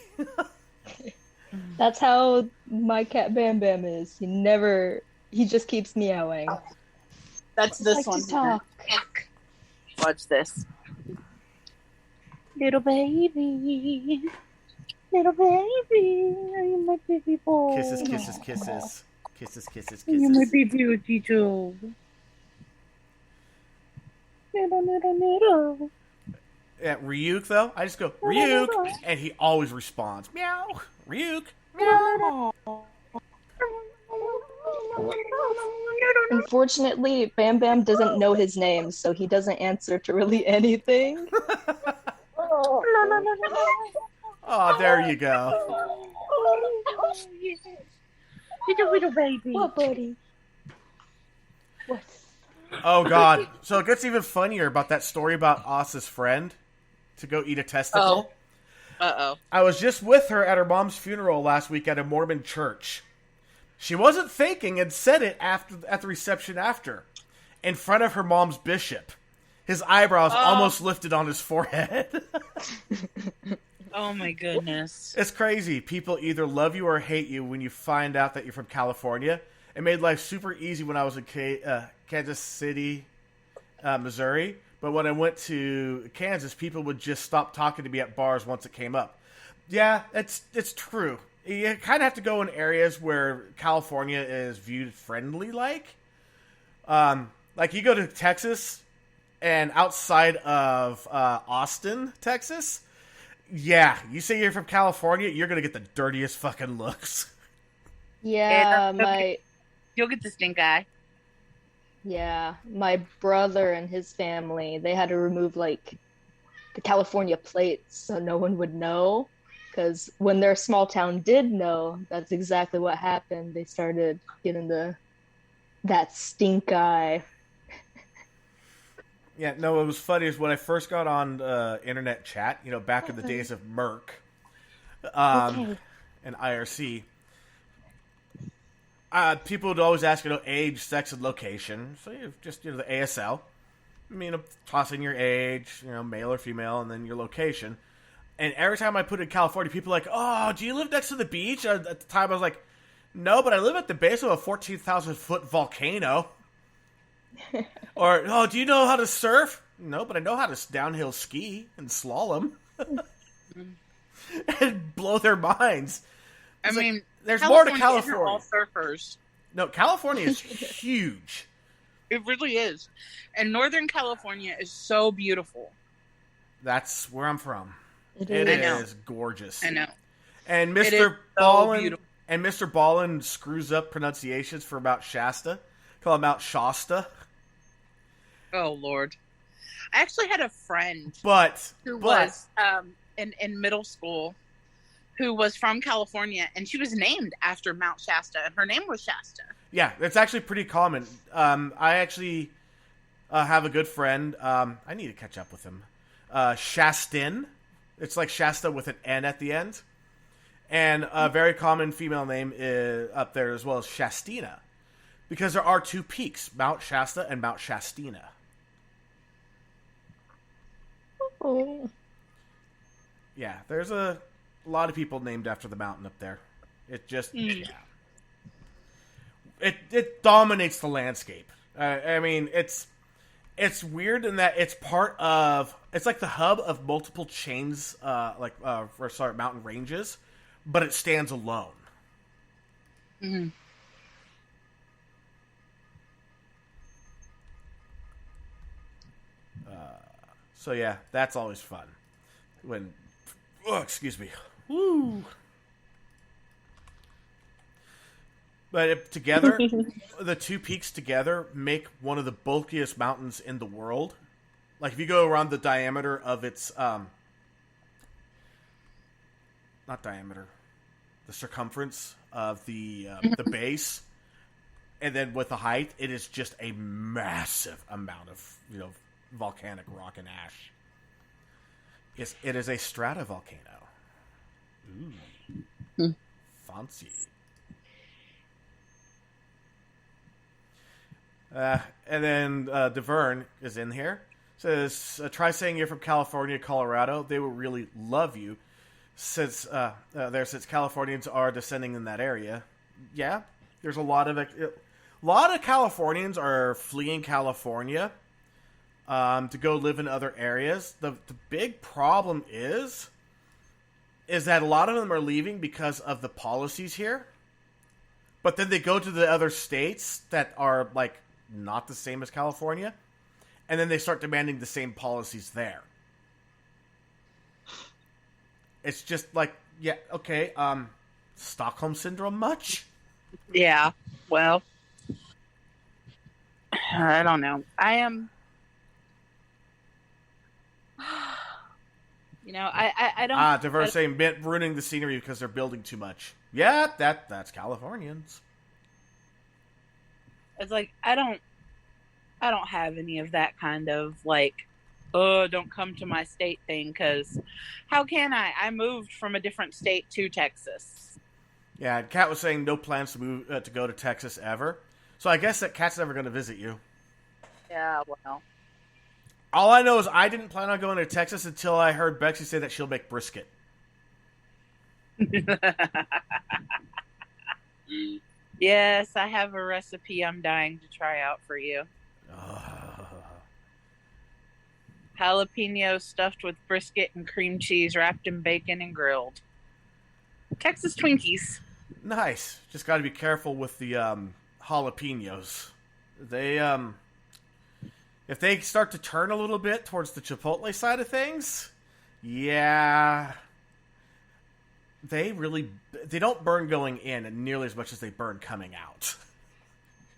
Speaker 4: That's how my cat Bam Bam is. He just keeps meowing.
Speaker 3: That's this one.
Speaker 4: Talk.
Speaker 3: Watch this. Little baby. Little baby. Are you my baby boy?
Speaker 2: Kisses, kisses, kisses. Kisses, kisses,
Speaker 3: Are you my
Speaker 2: kisses.
Speaker 3: baby teacher? Little.
Speaker 2: Yeah, Ryuk, though, I just go, Ryuk, and he always responds, meow, Ryuk,
Speaker 3: Meow.
Speaker 4: Unfortunately, Bam Bam doesn't know his name, so he doesn't answer to really anything.
Speaker 2: Oh, there you go.
Speaker 3: Little baby.
Speaker 4: What, buddy? What?
Speaker 2: Oh, God. So it gets even funnier about that story about Asa's friend to go eat a testicle.
Speaker 3: Uh-oh.
Speaker 2: I was just with her at her mom's funeral last week at a Mormon church. She wasn't thinking and said it at the reception after, in front of her mom's bishop. His eyebrows almost lifted on his forehead.
Speaker 3: Oh my goodness.
Speaker 2: It's crazy. People either love you or hate you when you find out that you're from California. It made life super easy when I was in Kansas City, Missouri. But when I went to Kansas, people would just stop talking to me at bars once it came up. Yeah, it's true. You kind of have to go in areas where California is viewed friendly, like you go to Texas and outside of Austin, Texas. Yeah, you say you're from California, you're gonna get the dirtiest fucking looks.
Speaker 4: Yeah,
Speaker 3: You'll get the stink eye.
Speaker 4: Yeah, my brother and his family, they had to remove the California plates so no one would know. Because when their small town did know, that's exactly what happened. They started getting that stink eye.
Speaker 2: Yeah, no, what was funny is when I first got on internet chat, back in the days of Merc and IRC, people would always ask, age, sex, and location. So you just, the ASL. Toss in your age, male or female, and then your location. And every time I put in California, people are like, oh, do you live next to the beach? At the time, I was like, no, but I live at the base of a 14,000-foot volcano. Or, oh, do you know how to surf? No, but I know how to downhill ski and slalom. And blow their minds. There's more to California.
Speaker 3: All surfers.
Speaker 2: No, California is huge.
Speaker 3: It really is. And Northern California is so beautiful.
Speaker 2: That's where I'm from. It is gorgeous.
Speaker 3: I know.
Speaker 2: And Mr. Ballin screws up pronunciations for Mount Shasta. Call it Mount Shasta.
Speaker 3: Oh, Lord. I actually had a friend who was in middle school who was from California, and she was named after Mount Shasta, and her name was Shasta.
Speaker 2: Yeah, it's actually pretty common. I actually have a good friend. I need to catch up with him. Shastin. It's like Shasta with an N at the end. And a very common female name is up there as well as Shastina. Because there are two peaks, Mount Shasta and Mount Shastina.
Speaker 4: Oh.
Speaker 2: Yeah, there's a lot of people named after the mountain up there. It just, yeah. It dominates the landscape. It's weird in that it's it's like the hub of multiple chains, mountain ranges, but it stands alone.
Speaker 3: Mm-hmm.
Speaker 2: So yeah, that's always fun. Excuse me. Woo. But together, the two peaks together make one of the bulkiest mountains in the world. Like, if you go around the diameter of its, not diameter, the circumference of the base, and then with the height, it is just a massive amount of, volcanic rock and ash. It is a stratovolcano. Ooh. Fancy. And then DeVern is in here. Says, try saying you're from California, Colorado. They will really love you since Californians are descending in that area. Yeah, there's a lot of Californians are fleeing California to go live in other areas. The big problem is that a lot of them are leaving because of the policies here. But then they go to the other states that are, like, not the same as California, and then they start demanding the same policies there. It's just like, yeah, okay, Stockholm Syndrome much?
Speaker 3: Yeah, well, I don't know. I am, I don't...
Speaker 2: Diverse saying, ruining the scenery because they're building too much. Yeah, that's Californians.
Speaker 3: It's like, I don't have any of that kind of, like, oh, don't come to my state thing, because how can I? I moved from a different state to Texas.
Speaker 2: Yeah, Kat was saying no plans to move to go to Texas ever. So I guess that Kat's never going to visit you.
Speaker 3: Yeah, well.
Speaker 2: All I know is I didn't plan on going to Texas until I heard Bexy say that she'll make brisket.
Speaker 3: Yes, I have a recipe I'm dying to try out for you. Jalapeno stuffed with brisket and cream cheese, wrapped in bacon and grilled. Texas Twinkies.
Speaker 2: Nice. Just got to be careful with the jalapenos. They if they start to turn a little bit towards the chipotle side of things, yeah, they don't burn going in nearly as much as they burn coming out.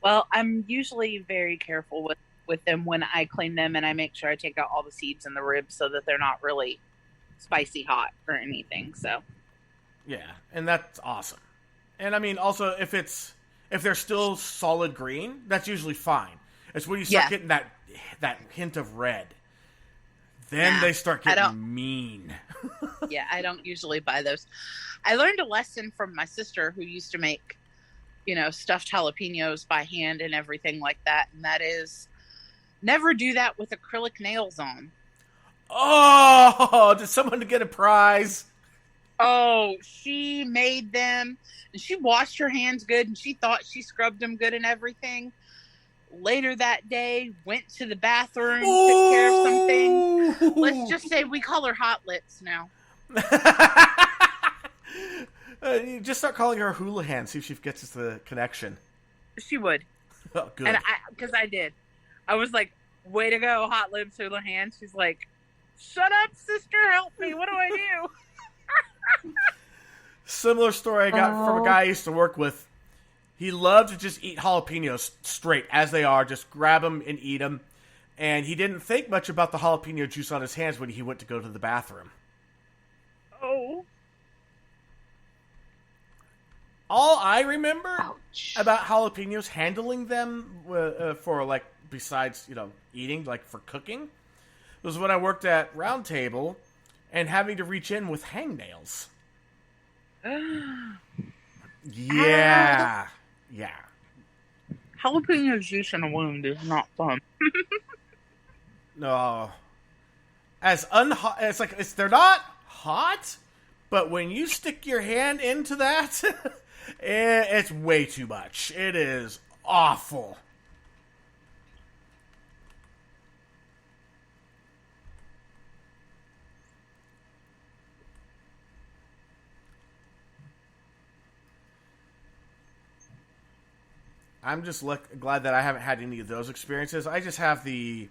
Speaker 3: Well, I'm usually very careful with them when I clean them, and I make sure I take out all the seeds and the ribs so that they're not really spicy hot or anything. So,
Speaker 2: yeah, and that's awesome. And I mean, also if they're still solid green, that's usually fine. It's when you start getting that hint of red, then they start getting mean.
Speaker 3: Yeah, I don't usually buy those. I learned a lesson from my sister who used to make, stuffed jalapenos by hand and everything like that. And that is, never do that with acrylic nails on.
Speaker 2: Oh, did someone get a prize?
Speaker 3: Oh, she made them and she washed her hands good and she thought she scrubbed them good and everything. Later that day, went to the bathroom, took care of some things. Let's just say we call her Hot Lips now.
Speaker 2: You just start calling her Houlihan, see if she gets us the connection.
Speaker 3: She would.
Speaker 2: Oh, good.
Speaker 3: And because I did. I was like, way to go, Hot Lips Houlihan. She's like, shut up, sister, help me. What do I do?
Speaker 2: Similar story I got from a guy I used to work with. He loved to just eat jalapenos straight as they are, just grab them and eat them. And he didn't think much about the jalapeno juice on his hands when he went to go to the bathroom.
Speaker 3: Oh.
Speaker 2: All I remember about jalapenos, handling them for, like, besides, eating, like, for cooking, was when I worked at Round Table and having to reach in with hangnails. Yeah. Yeah.
Speaker 3: Jalapeno juice in a wound is not fun.
Speaker 2: No. They're not hot, but when you stick your hand into that, it's way too much. It is awful. I'm just glad that I haven't had any of those experiences. I just have the,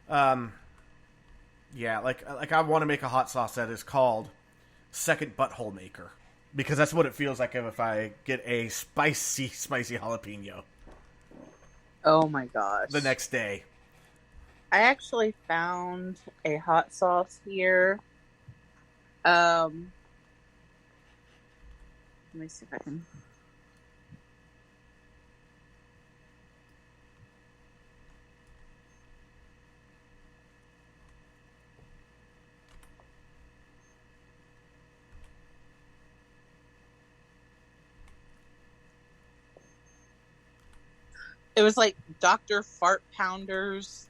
Speaker 2: like I want to make a hot sauce that is called Second Butthole Maker. because that's what it feels like if I get a spicy jalapeno
Speaker 3: Oh my gosh.
Speaker 2: the next day.
Speaker 3: I actually found a hot sauce here. Let me see if I can. It was like Dr. Fart Pounders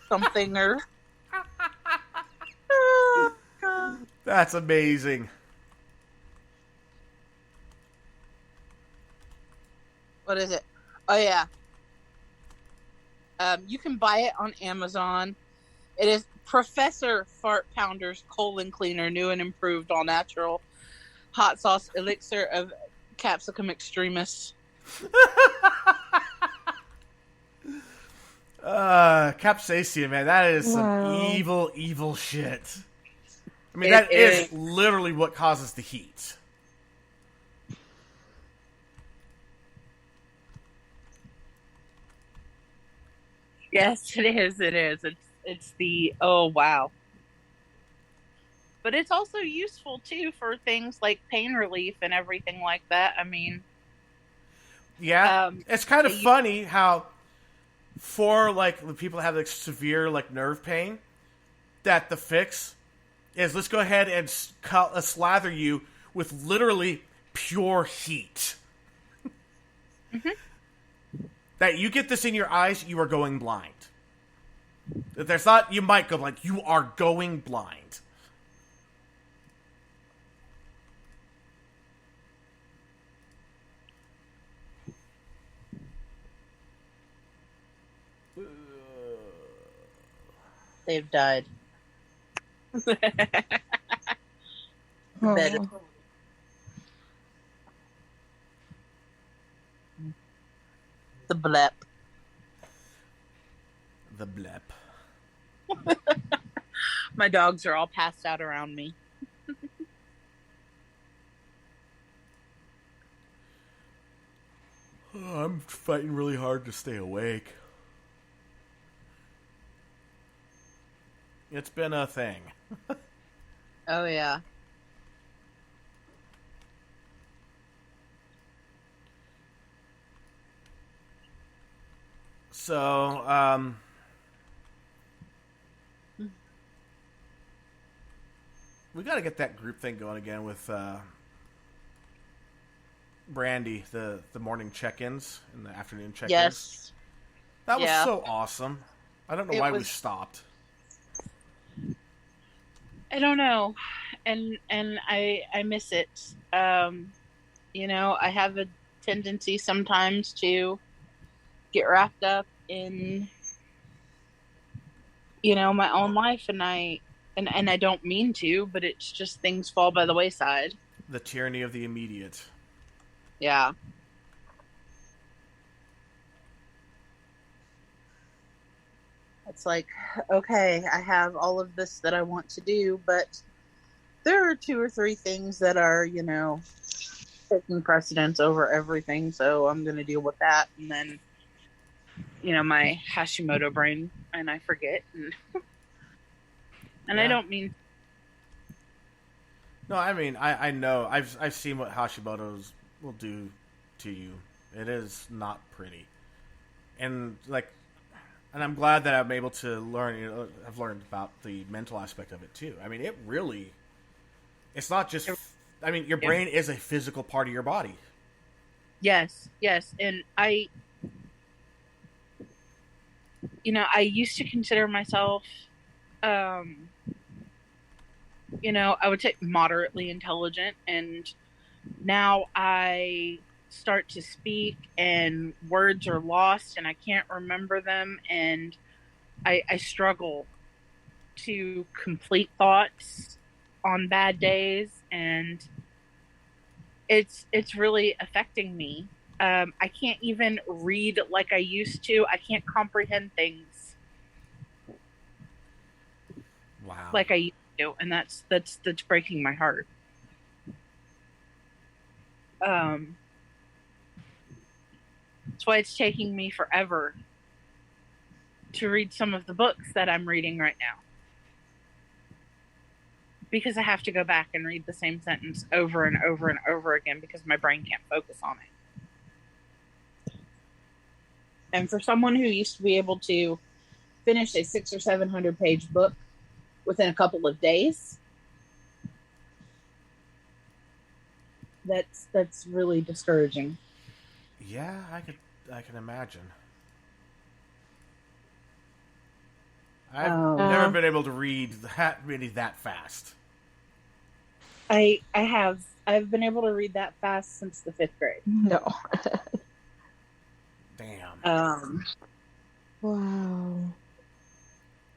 Speaker 3: something or. Oh, God.
Speaker 2: That's amazing.
Speaker 3: What is it? Oh yeah. You can buy it on Amazon. It is Professor Fart Pounders colon cleaner, new and improved, all natural hot sauce elixir of capsicum extremis.
Speaker 2: Capsaicin, man, that is some evil shit. I mean, that is literally what causes the heat.
Speaker 3: Yes, it is. It is. It's the oh wow. But it's also useful too for things like pain relief and everything like that. I mean,
Speaker 2: yeah, it's kind of funny how for like the people that have like severe like nerve pain, that the fix is let's go ahead and slather you with literally pure heat.
Speaker 3: Mm-hmm.
Speaker 2: That you get this in your eyes, you are going blind. If there's not, you might go blind. You are going blind.
Speaker 3: They've died.
Speaker 4: Oh.
Speaker 3: The blep.
Speaker 2: The blep.
Speaker 3: My dogs are all passed out around me.
Speaker 2: Oh, I'm fighting really hard to stay awake. It's been a thing.
Speaker 3: Oh yeah.
Speaker 2: So, we got to get that group thing going again with Brandy, the morning check-ins and the afternoon check-ins.
Speaker 3: Yes.
Speaker 2: That was so awesome. I don't know why we stopped.
Speaker 3: I don't know, and I miss it. You know, I have a tendency sometimes to get wrapped up in, you know, my own life, and I don't mean to, but it's just things fall by the wayside.
Speaker 2: The tyranny of the immediate.
Speaker 3: Yeah. It's like, okay, I have all of this that I want to do, but there are 2 or 3 things that are, you know, taking precedence over everything, so I'm going to deal with that. And then, you know, my Hashimoto brain, and I forget. And I don't mean...
Speaker 2: No, I mean, I know. I've seen what Hashimoto's will do to you. It is not pretty. And, like... And I'm glad that I'm able to learn, you know, I've learned about the mental aspect of it too. I mean, it really, it's not just, I mean, your brain is a physical part of your body.
Speaker 3: Yes, yes. And I, you know, I used to consider myself, you know, I would say moderately intelligent. And now I start to speak and words are lost and I can't remember them, and I struggle to complete thoughts on bad days, and it's really affecting me. I can't even read like I used to. I can't comprehend things
Speaker 2: like I
Speaker 3: used to, and that's breaking my heart. Um, that's why it's taking me forever to read some of the books that I'm reading right now. Because I have to go back and read the same sentence over and over and over again because my brain can't focus on it. And for someone who used to be able to finish a 600 or 700 page book within a couple of days, that's really discouraging.
Speaker 2: Yeah, I can imagine. I've never been able to read that many that fast.
Speaker 3: I've been able to read that fast since the 5th grade.
Speaker 4: No.
Speaker 2: Damn.
Speaker 4: Wow.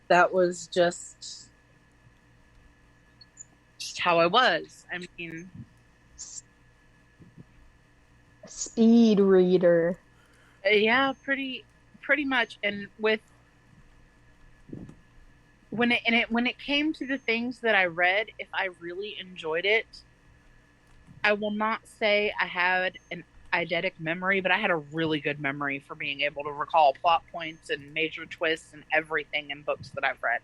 Speaker 3: That was just how I was. I mean,
Speaker 4: speed reader.
Speaker 3: Yeah, pretty much. And when it came to the things that I read, if I really enjoyed it, I will not say I had an eidetic memory, but I had a really good memory for being able to recall plot points and major twists and everything in books that I've read.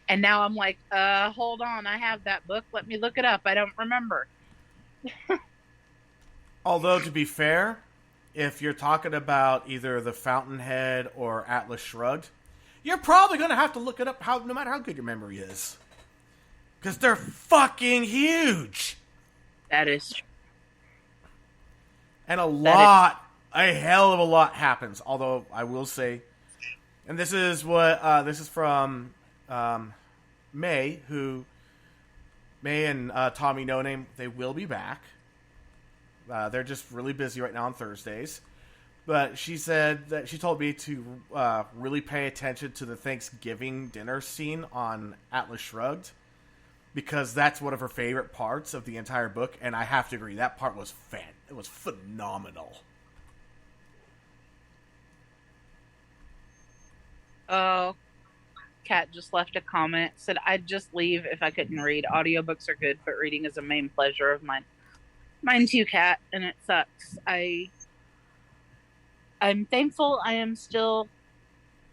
Speaker 3: And now I'm like, hold on, I have that book. Let me look it up. I don't remember.
Speaker 2: Although, to be fair, if you're talking about either The Fountainhead or Atlas Shrugged, you're probably going to have to look it up no matter how good your memory is. Because they're fucking huge.
Speaker 3: That is true.
Speaker 2: And a hell of a lot happens. Although, I will say, and this is from May and Tommy No Name, they will be back. They're just really busy right now on Thursdays. But she said that she told me to really pay attention to the Thanksgiving dinner scene on Atlas Shrugged, because that's one of her favorite parts of the entire book, and I have to agree, that part was it was phenomenal.
Speaker 3: Oh, Kat just left a comment, said I'd just leave if I couldn't read. Audiobooks are good, but reading is a main pleasure of mine. Mine too, Kat, and it sucks. I'm thankful I am still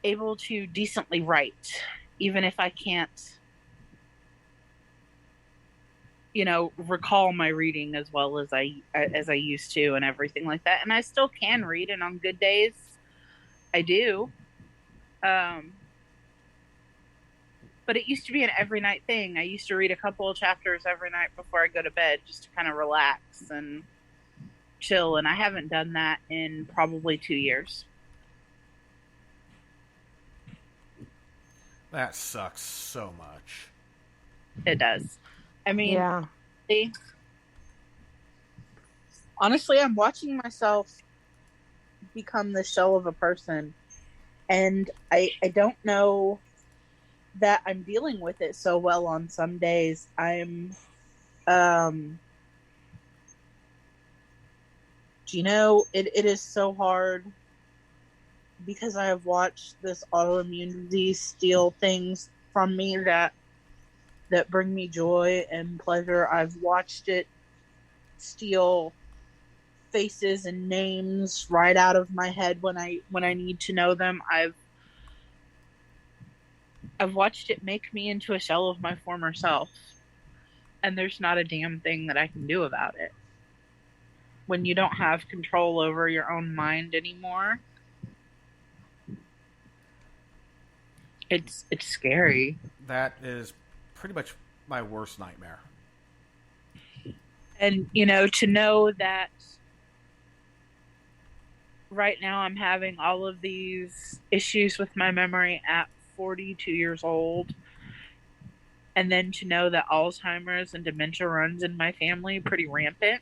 Speaker 3: able to decently write, even if I can't, recall my reading as well as I used to and everything like that. And I still can read, and on good days, I do. But it used to be an every night thing. I used to read a couple of chapters every night before I go to bed just to kind of relax and chill, and I haven't done that in probably 2 years.
Speaker 2: That sucks so much.
Speaker 3: It does. I mean,
Speaker 4: yeah.
Speaker 3: Honestly, I'm watching myself become the shell of a person, and I don't know that I'm dealing with it so well on some days. It is so hard because I have watched this autoimmune disease steal things from me that bring me joy and pleasure. I've watched it steal faces and names right out of my head when I need to know them. I've watched it make me into a shell of my former self, and there's not a damn thing that I can do about it. When you don't have control over your own mind anymore, it's scary.
Speaker 2: That is pretty much my worst nightmare.
Speaker 3: And, to know that right now I'm having all of these issues with my memory at 42 years old, and then to know that Alzheimer's and dementia runs in my family pretty rampant.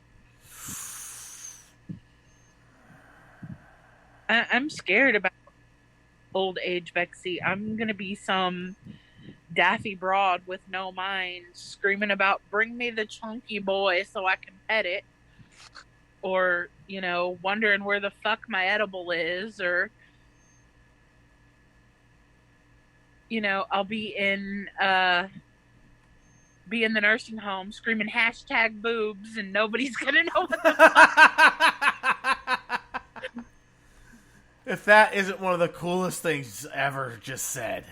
Speaker 3: I'm scared about old age, Bexy. I'm going to be some daffy broad with no mind screaming about, bring me the chunky boy so I can pet it. Or, wondering where the fuck my edible is. Or, I'll be in be in the nursing home screaming hashtag boobs and nobody's gonna know what the fuck.
Speaker 2: If that isn't one of the coolest things ever just said.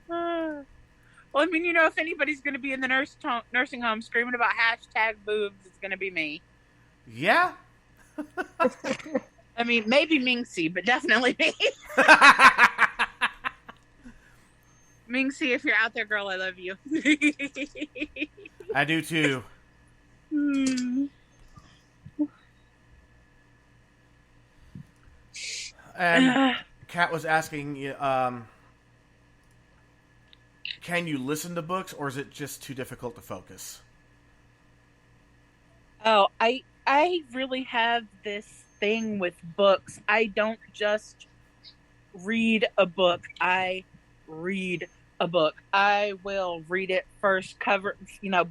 Speaker 3: Well, I mean, if anybody's going to be in the nursing home screaming about hashtag boobs, it's going to be me.
Speaker 2: Yeah.
Speaker 3: I mean, maybe Minxie, but definitely me. Minxie, if you're out there, girl, I love you.
Speaker 2: I do too. And Kat was asking, can you listen to books, or is it just too difficult to focus?
Speaker 3: Oh, I really have this thing with books. I don't just read a book. I read a book. I will read it first cover,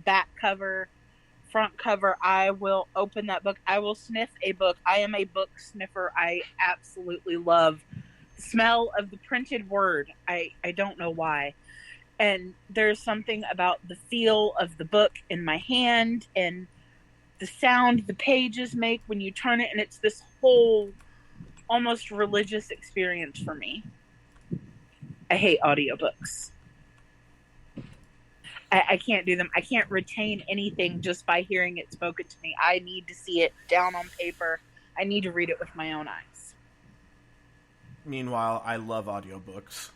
Speaker 3: back cover, front cover. I will open that book. I will sniff a book. I am a book sniffer. I absolutely love the smell of the printed word. I don't know why. And there's something about the feel of the book in my hand and the sound the pages make when you turn it, and it's this whole almost religious experience for me. I hate audiobooks. I can't do them. I can't retain anything just by hearing it spoken to me. I need to see it down on paper. I need to read it with my own eyes.
Speaker 2: Meanwhile, I love audiobooks.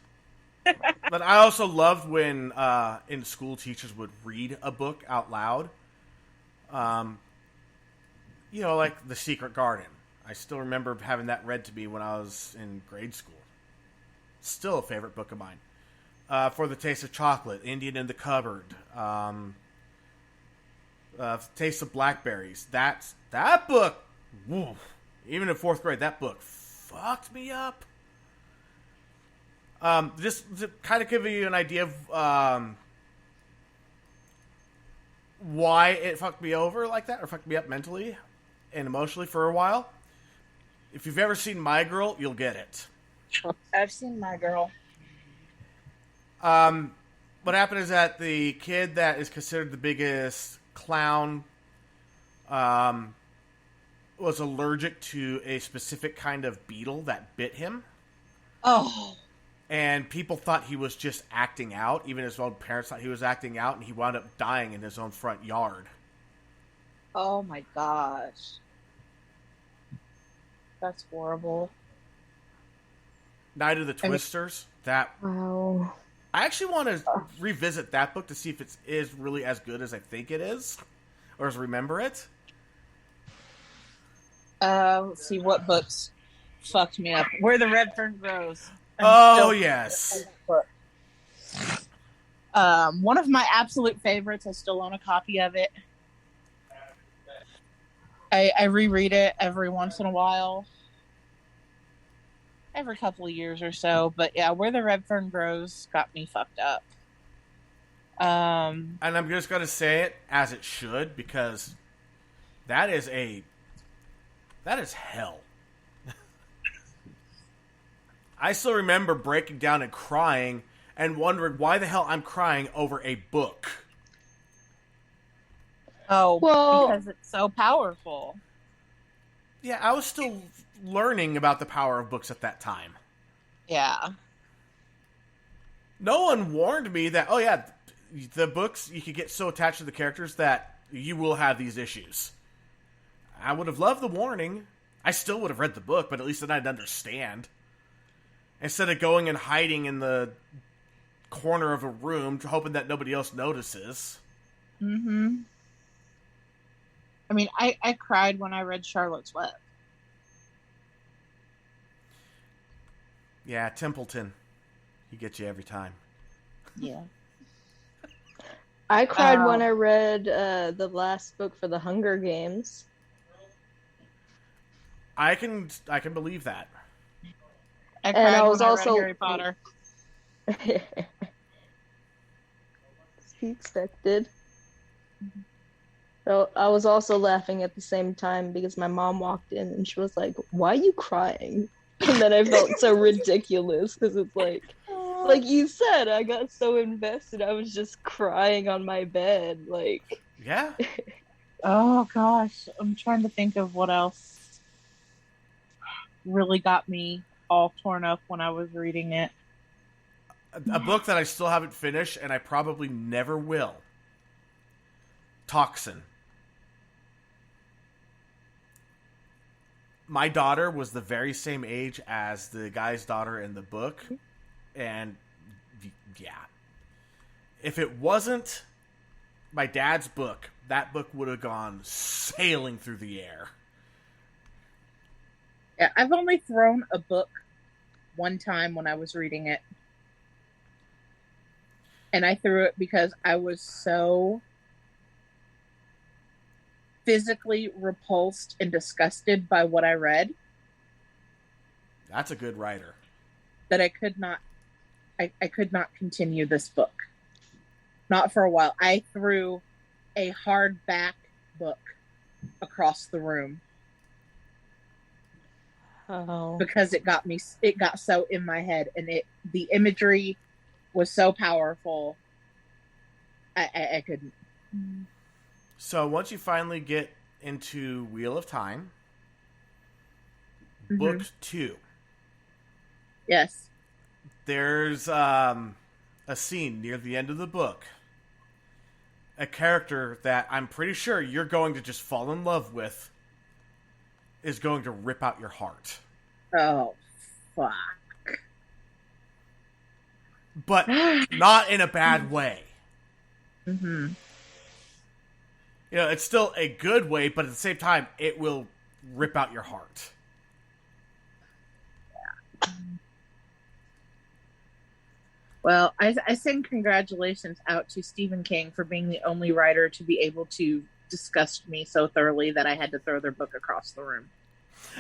Speaker 2: But I also loved when in school teachers would read a book out loud. Like The Secret Garden. I still remember having that read to me when I was in grade school. Still a favorite book of mine. For the Taste of Chocolate, Indian in the Cupboard, Taste of Blackberries. That book, woo, even in 4th grade, that book fucked me up. Just to kind of give you an idea of why it fucked me over like that, or fucked me up mentally and emotionally for a while. If you've ever seen My Girl, you'll get it.
Speaker 3: I've seen My Girl.
Speaker 2: What happened is that the kid that is considered the biggest clown was allergic to a specific kind of beetle that bit him.
Speaker 3: Oh.
Speaker 2: And people thought he was just acting out. Even his own parents thought he was acting out, and he wound up dying in his own front yard.
Speaker 3: Oh my gosh. That's horrible.
Speaker 2: Night of the Twisters.
Speaker 4: Wow.
Speaker 2: I actually want to revisit that book to see if it is really as good as I think it is, or as remember it. Let's
Speaker 3: see what books fucked me up. Where the Red Fern Grows.
Speaker 2: Yes.
Speaker 3: One of my absolute favorites. I still own a copy of it. I reread it every once in a while. Every couple of years or so. But yeah, Where the Red Fern Grows got me fucked up.
Speaker 2: And I'm just going to say it as it should, because that is hell. I still remember breaking down and crying and wondering why the hell I'm crying over a book.
Speaker 3: Oh, well, because it's so powerful.
Speaker 2: Yeah, I was still learning about the power of books at that time.
Speaker 3: Yeah.
Speaker 2: No one warned me that, oh yeah, the books, you could get so attached to the characters that you will have these issues. I would have loved the warning. I still would have read the book, but at least then I'd understand. Instead of going and hiding in the corner of a room, hoping that nobody else notices.
Speaker 3: Mm-hmm. I mean, I cried when I read Charlotte's Web.
Speaker 2: Yeah, Templeton. He gets you every time.
Speaker 3: Yeah.
Speaker 4: I cried when I read the last book for the Hunger Games.
Speaker 2: I can believe that.
Speaker 3: I cried
Speaker 4: I was
Speaker 3: when
Speaker 4: also
Speaker 3: I read Harry Potter.
Speaker 4: To be expected. So I was also laughing at the same time because my mom walked in and she was like, "Why are you crying?" And then I felt so ridiculous because it's like Like you said, I got so invested, I was just crying on my bed. Like,
Speaker 2: Yeah.
Speaker 3: Oh gosh, I'm trying to think of what else really got me all torn up when I was reading it.
Speaker 2: A book that I still haven't finished, and I probably never will. Toxin. My daughter was the very same age as the guy's daughter in the book, and yeah. If it wasn't my dad's book, that book would have gone sailing through the air.
Speaker 3: Yeah, I've only thrown a book one time when I was reading it. And I threw it because I was so physically repulsed and disgusted by what I read.
Speaker 2: That's a good writer.
Speaker 3: That I could not continue this book. Not for a while. I threw a hardback book across the room.
Speaker 4: oh,
Speaker 3: Because it got so in my head, and the imagery was so powerful. I couldn't.
Speaker 2: So once you finally get into Wheel of Time, book 2.
Speaker 3: Yes.
Speaker 2: There's a scene near the end of the book. A character that I'm pretty sure you're going to just fall in love with is going to rip out your heart.
Speaker 3: Oh, fuck.
Speaker 2: But not in a bad way.
Speaker 3: Mm-hmm.
Speaker 2: You know, it's still a good way, but at the same time, it will rip out your heart.
Speaker 3: Well, I send congratulations out to Stephen King for being the only writer to be able to disgust me so thoroughly that I had to throw their book across the room.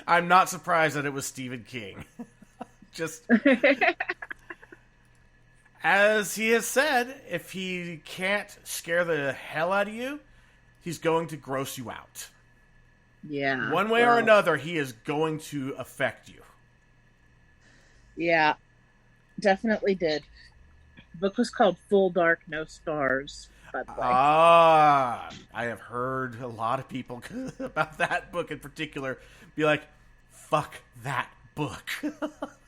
Speaker 2: I'm not surprised that it was Stephen King. Just as he has said, if he can't scare the hell out of you, he's going to gross you out.
Speaker 3: Yeah.
Speaker 2: One way or another, he is going to affect you.
Speaker 3: Yeah. Definitely did. The book was called Full Dark, No Stars, by the way.
Speaker 2: I have heard a lot of people about that book in particular be like, fuck that book.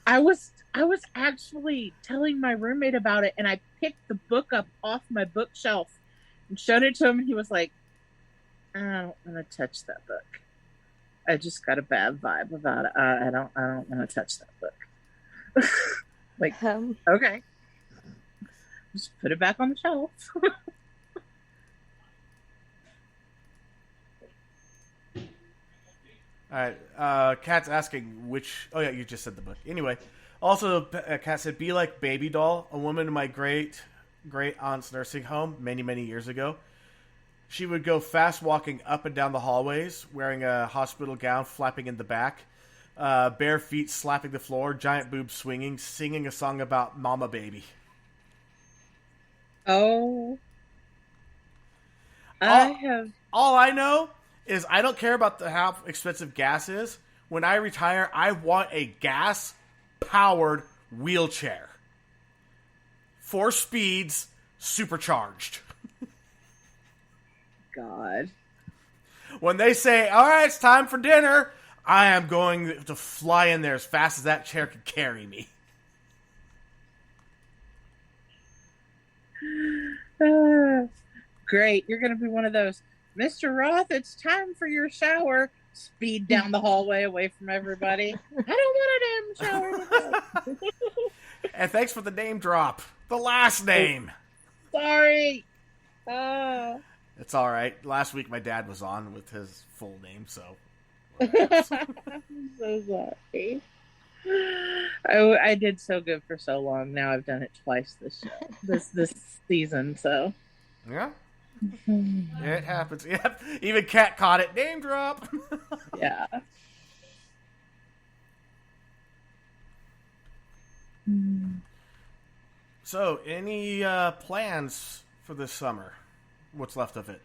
Speaker 3: I was actually telling my roommate about it, and I picked the book up off my bookshelf and showed it to him, and he was like, I don't want to touch that book. I just got a bad vibe about it. I don't want to touch that book. Like, okay. Just put it back on the shelf.
Speaker 2: All right. Kat's asking which... Oh, yeah, you just said the book. Anyway, also, Kat said, be like Baby Doll, a woman in my great-aunt's nursing home many, many years ago. She would go fast walking up and down the hallways, wearing a hospital gown, flapping in the back, bare feet slapping the floor, giant boobs swinging, singing a song about Mama Baby.
Speaker 3: Oh.
Speaker 2: All I know is I don't care about how expensive gas is. When I retire, I want a gas-powered wheelchair. 4 speeds, supercharged.
Speaker 3: God.
Speaker 2: When they say, all right, it's time for dinner, I am going to fly in there as fast as that chair can carry me.
Speaker 3: Great. You're going to be one of those, Mr. Roth, it's time for your shower. Speed down the hallway away from everybody. I don't want a damn shower.
Speaker 2: And thanks for the name drop. The last name.
Speaker 3: Sorry.
Speaker 2: It's all right. Last week my dad was on with his full name, so.
Speaker 3: I'm so sorry. I did so good for so long. Now I've done it twice this season. So
Speaker 2: yeah, it happens. Yeah, even Kat caught it. Name drop.
Speaker 3: Yeah.
Speaker 2: So, any plans for this summer? What's left of it?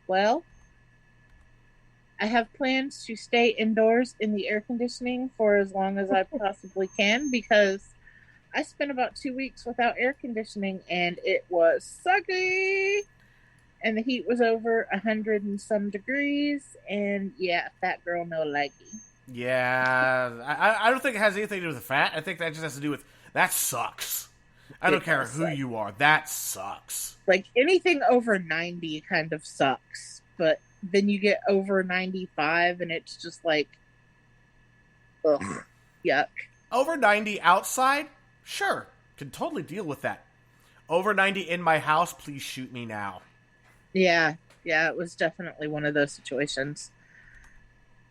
Speaker 3: Well, I have plans to stay indoors in the air conditioning for as long as I possibly can because I spent about 2 weeks without air conditioning and it was sucky. And the heat was over 100 and some degrees. And yeah, fat girl no likey.
Speaker 2: Yeah, I don't think it has anything to do with the fat. I think that just has to do with that sucks. I don't care who you are. That sucks.
Speaker 3: Like anything over 90 kind of sucks. But then you get over 95 and it's just like, ugh, yuck.
Speaker 2: Over 90 outside? Sure. Can totally deal with that. Over 90 in my house? Please shoot me now.
Speaker 3: Yeah, it was definitely one of those situations.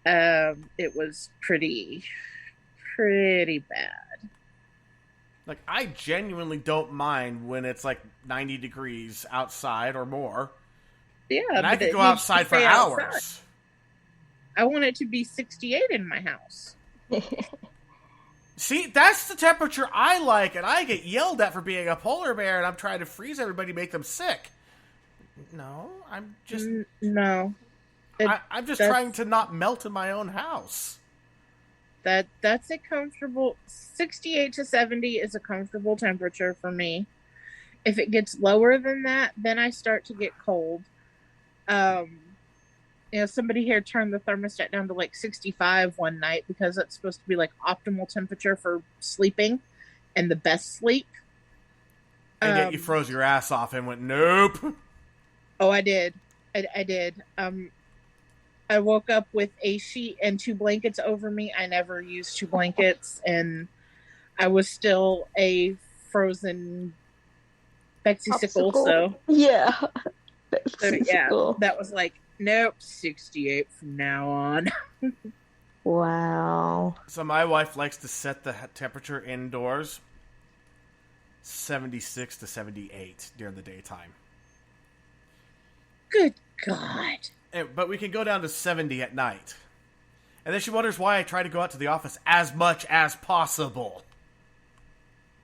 Speaker 3: It was pretty bad.
Speaker 2: Like, I genuinely don't mind when it's like 90 degrees outside or more.
Speaker 3: Yeah,
Speaker 2: and I could go outside for hours. Outside.
Speaker 3: I want it to be 68 in my house.
Speaker 2: See, that's the temperature I like, and I get yelled at for being a polar bear, and I'm trying to freeze everybody, make them sick. No, I'm just...
Speaker 3: No.
Speaker 2: I'm just trying to not melt in my own house.
Speaker 3: That's a comfortable... 68 to 70 is a comfortable temperature for me. If it gets lower than that, then I start to get cold. Somebody here turned the thermostat down to like 65 one night because that's supposed to be like optimal temperature for sleeping and the best sleep.
Speaker 2: And yet you froze your ass off and went, nope.
Speaker 3: Oh, I did. I did. I woke up with a sheet and 2 blankets over me. I never used 2 blankets, and I was still a frozen Bexy sickle. So
Speaker 4: yeah,
Speaker 3: that was like, nope, 68 from now on.
Speaker 4: Wow.
Speaker 2: So my wife likes to set the temperature indoors 76 to 78 during the daytime.
Speaker 3: Good God.
Speaker 2: But we can go down to 70 at night. And then she wonders why I try to go out to the office as much as possible.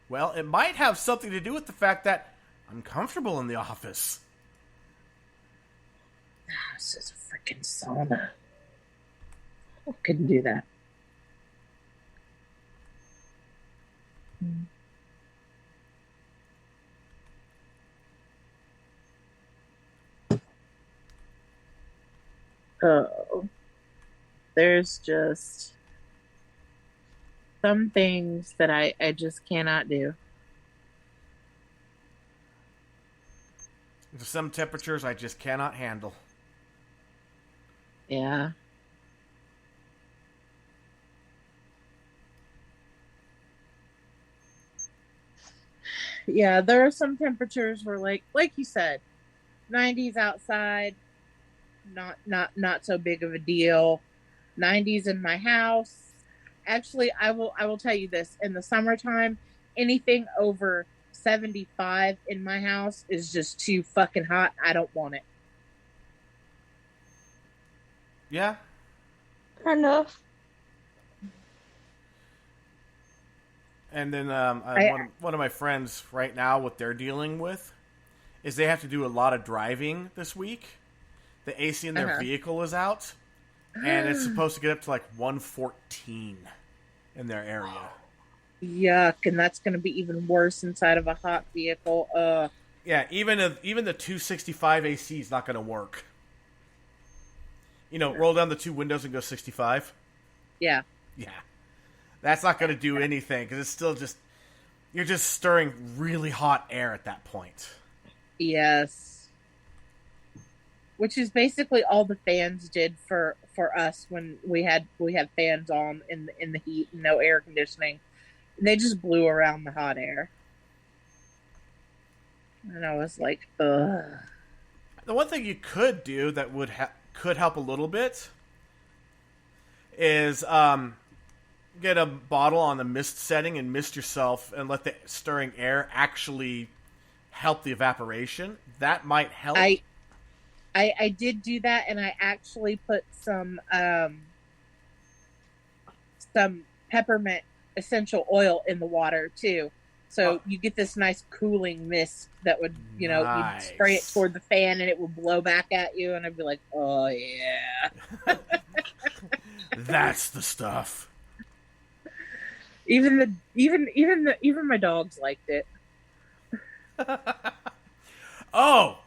Speaker 2: Well, it might have something to do with the fact that I'm comfortable in the office.
Speaker 3: This is a freaking sauna. I couldn't do that. Oh, there's just some things that I just cannot do.
Speaker 2: There's some temperatures I just cannot handle.
Speaker 3: Yeah. Yeah, there are some temperatures where like you said, 90s outside, not so big of a deal. 90s in my house. Actually, I will tell you this, in the summertime, anything over 75 in my house is just too fucking hot. I don't want it.
Speaker 2: Yeah.
Speaker 4: Fair enough.
Speaker 2: And then one of my friends right now, what they're dealing with is they have to do a lot of driving this week. The AC in their vehicle is out, and it's supposed to get up to like 114 in their area.
Speaker 3: Yuck, and that's going to be even worse inside of a hot vehicle.
Speaker 2: Yeah, even the 265 AC is not going to work. Roll down the 2 windows and go 65.
Speaker 3: Yeah.
Speaker 2: Yeah. That's not going to do anything, because it's still you're just stirring really hot air at that point.
Speaker 3: Yes. Which is basically all the fans did for us when we had fans on in the heat and no air conditioning. And they just blew around the hot air. And I was like, ugh.
Speaker 2: The one thing you could do that could help a little bit is get a bottle on the mist setting and mist yourself and let the stirring air actually help the evaporation. That might help.
Speaker 3: I did do that, and I actually put some peppermint essential oil in the water too, So you get this nice cooling mist that would, you'd spray it
Speaker 2: Nice.
Speaker 3: toward the fan and it would blow back at you, and I'd be like, oh yeah.
Speaker 2: That's the stuff.
Speaker 3: Even my dogs liked it.
Speaker 2: Oh!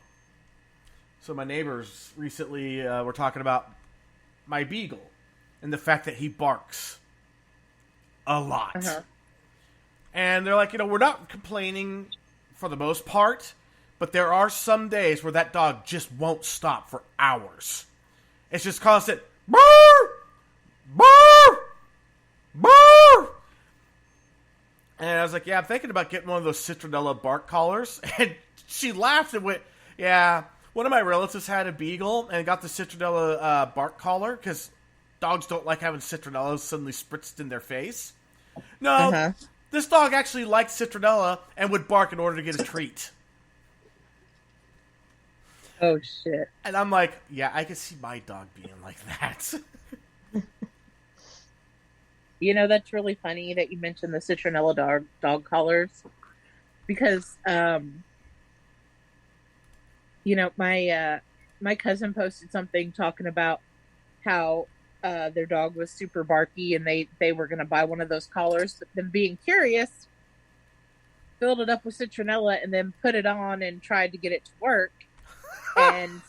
Speaker 2: So my neighbors recently were talking about my beagle and the fact that he barks a lot.
Speaker 3: Uh-huh.
Speaker 2: And they're like, we're not complaining for the most part, but there are some days where that dog just won't stop for hours. It's just constant, bark, bark, bark. And I was like, yeah, I'm thinking about getting one of those citronella bark collars. And she laughed and went, yeah, one of my relatives had a beagle and got the citronella bark collar because dogs don't like having citronella suddenly spritzed in their face. No, this dog actually liked citronella and would bark in order to get a treat.
Speaker 3: Oh, shit.
Speaker 2: And I'm like, yeah, I can see my dog being like that.
Speaker 3: That's really funny that you mentioned the citronella dog collars. Because, my cousin posted something talking about how their dog was super barky and they were going to buy one of those collars. But then being curious, filled it up with citronella and then put it on and tried to get it to work. And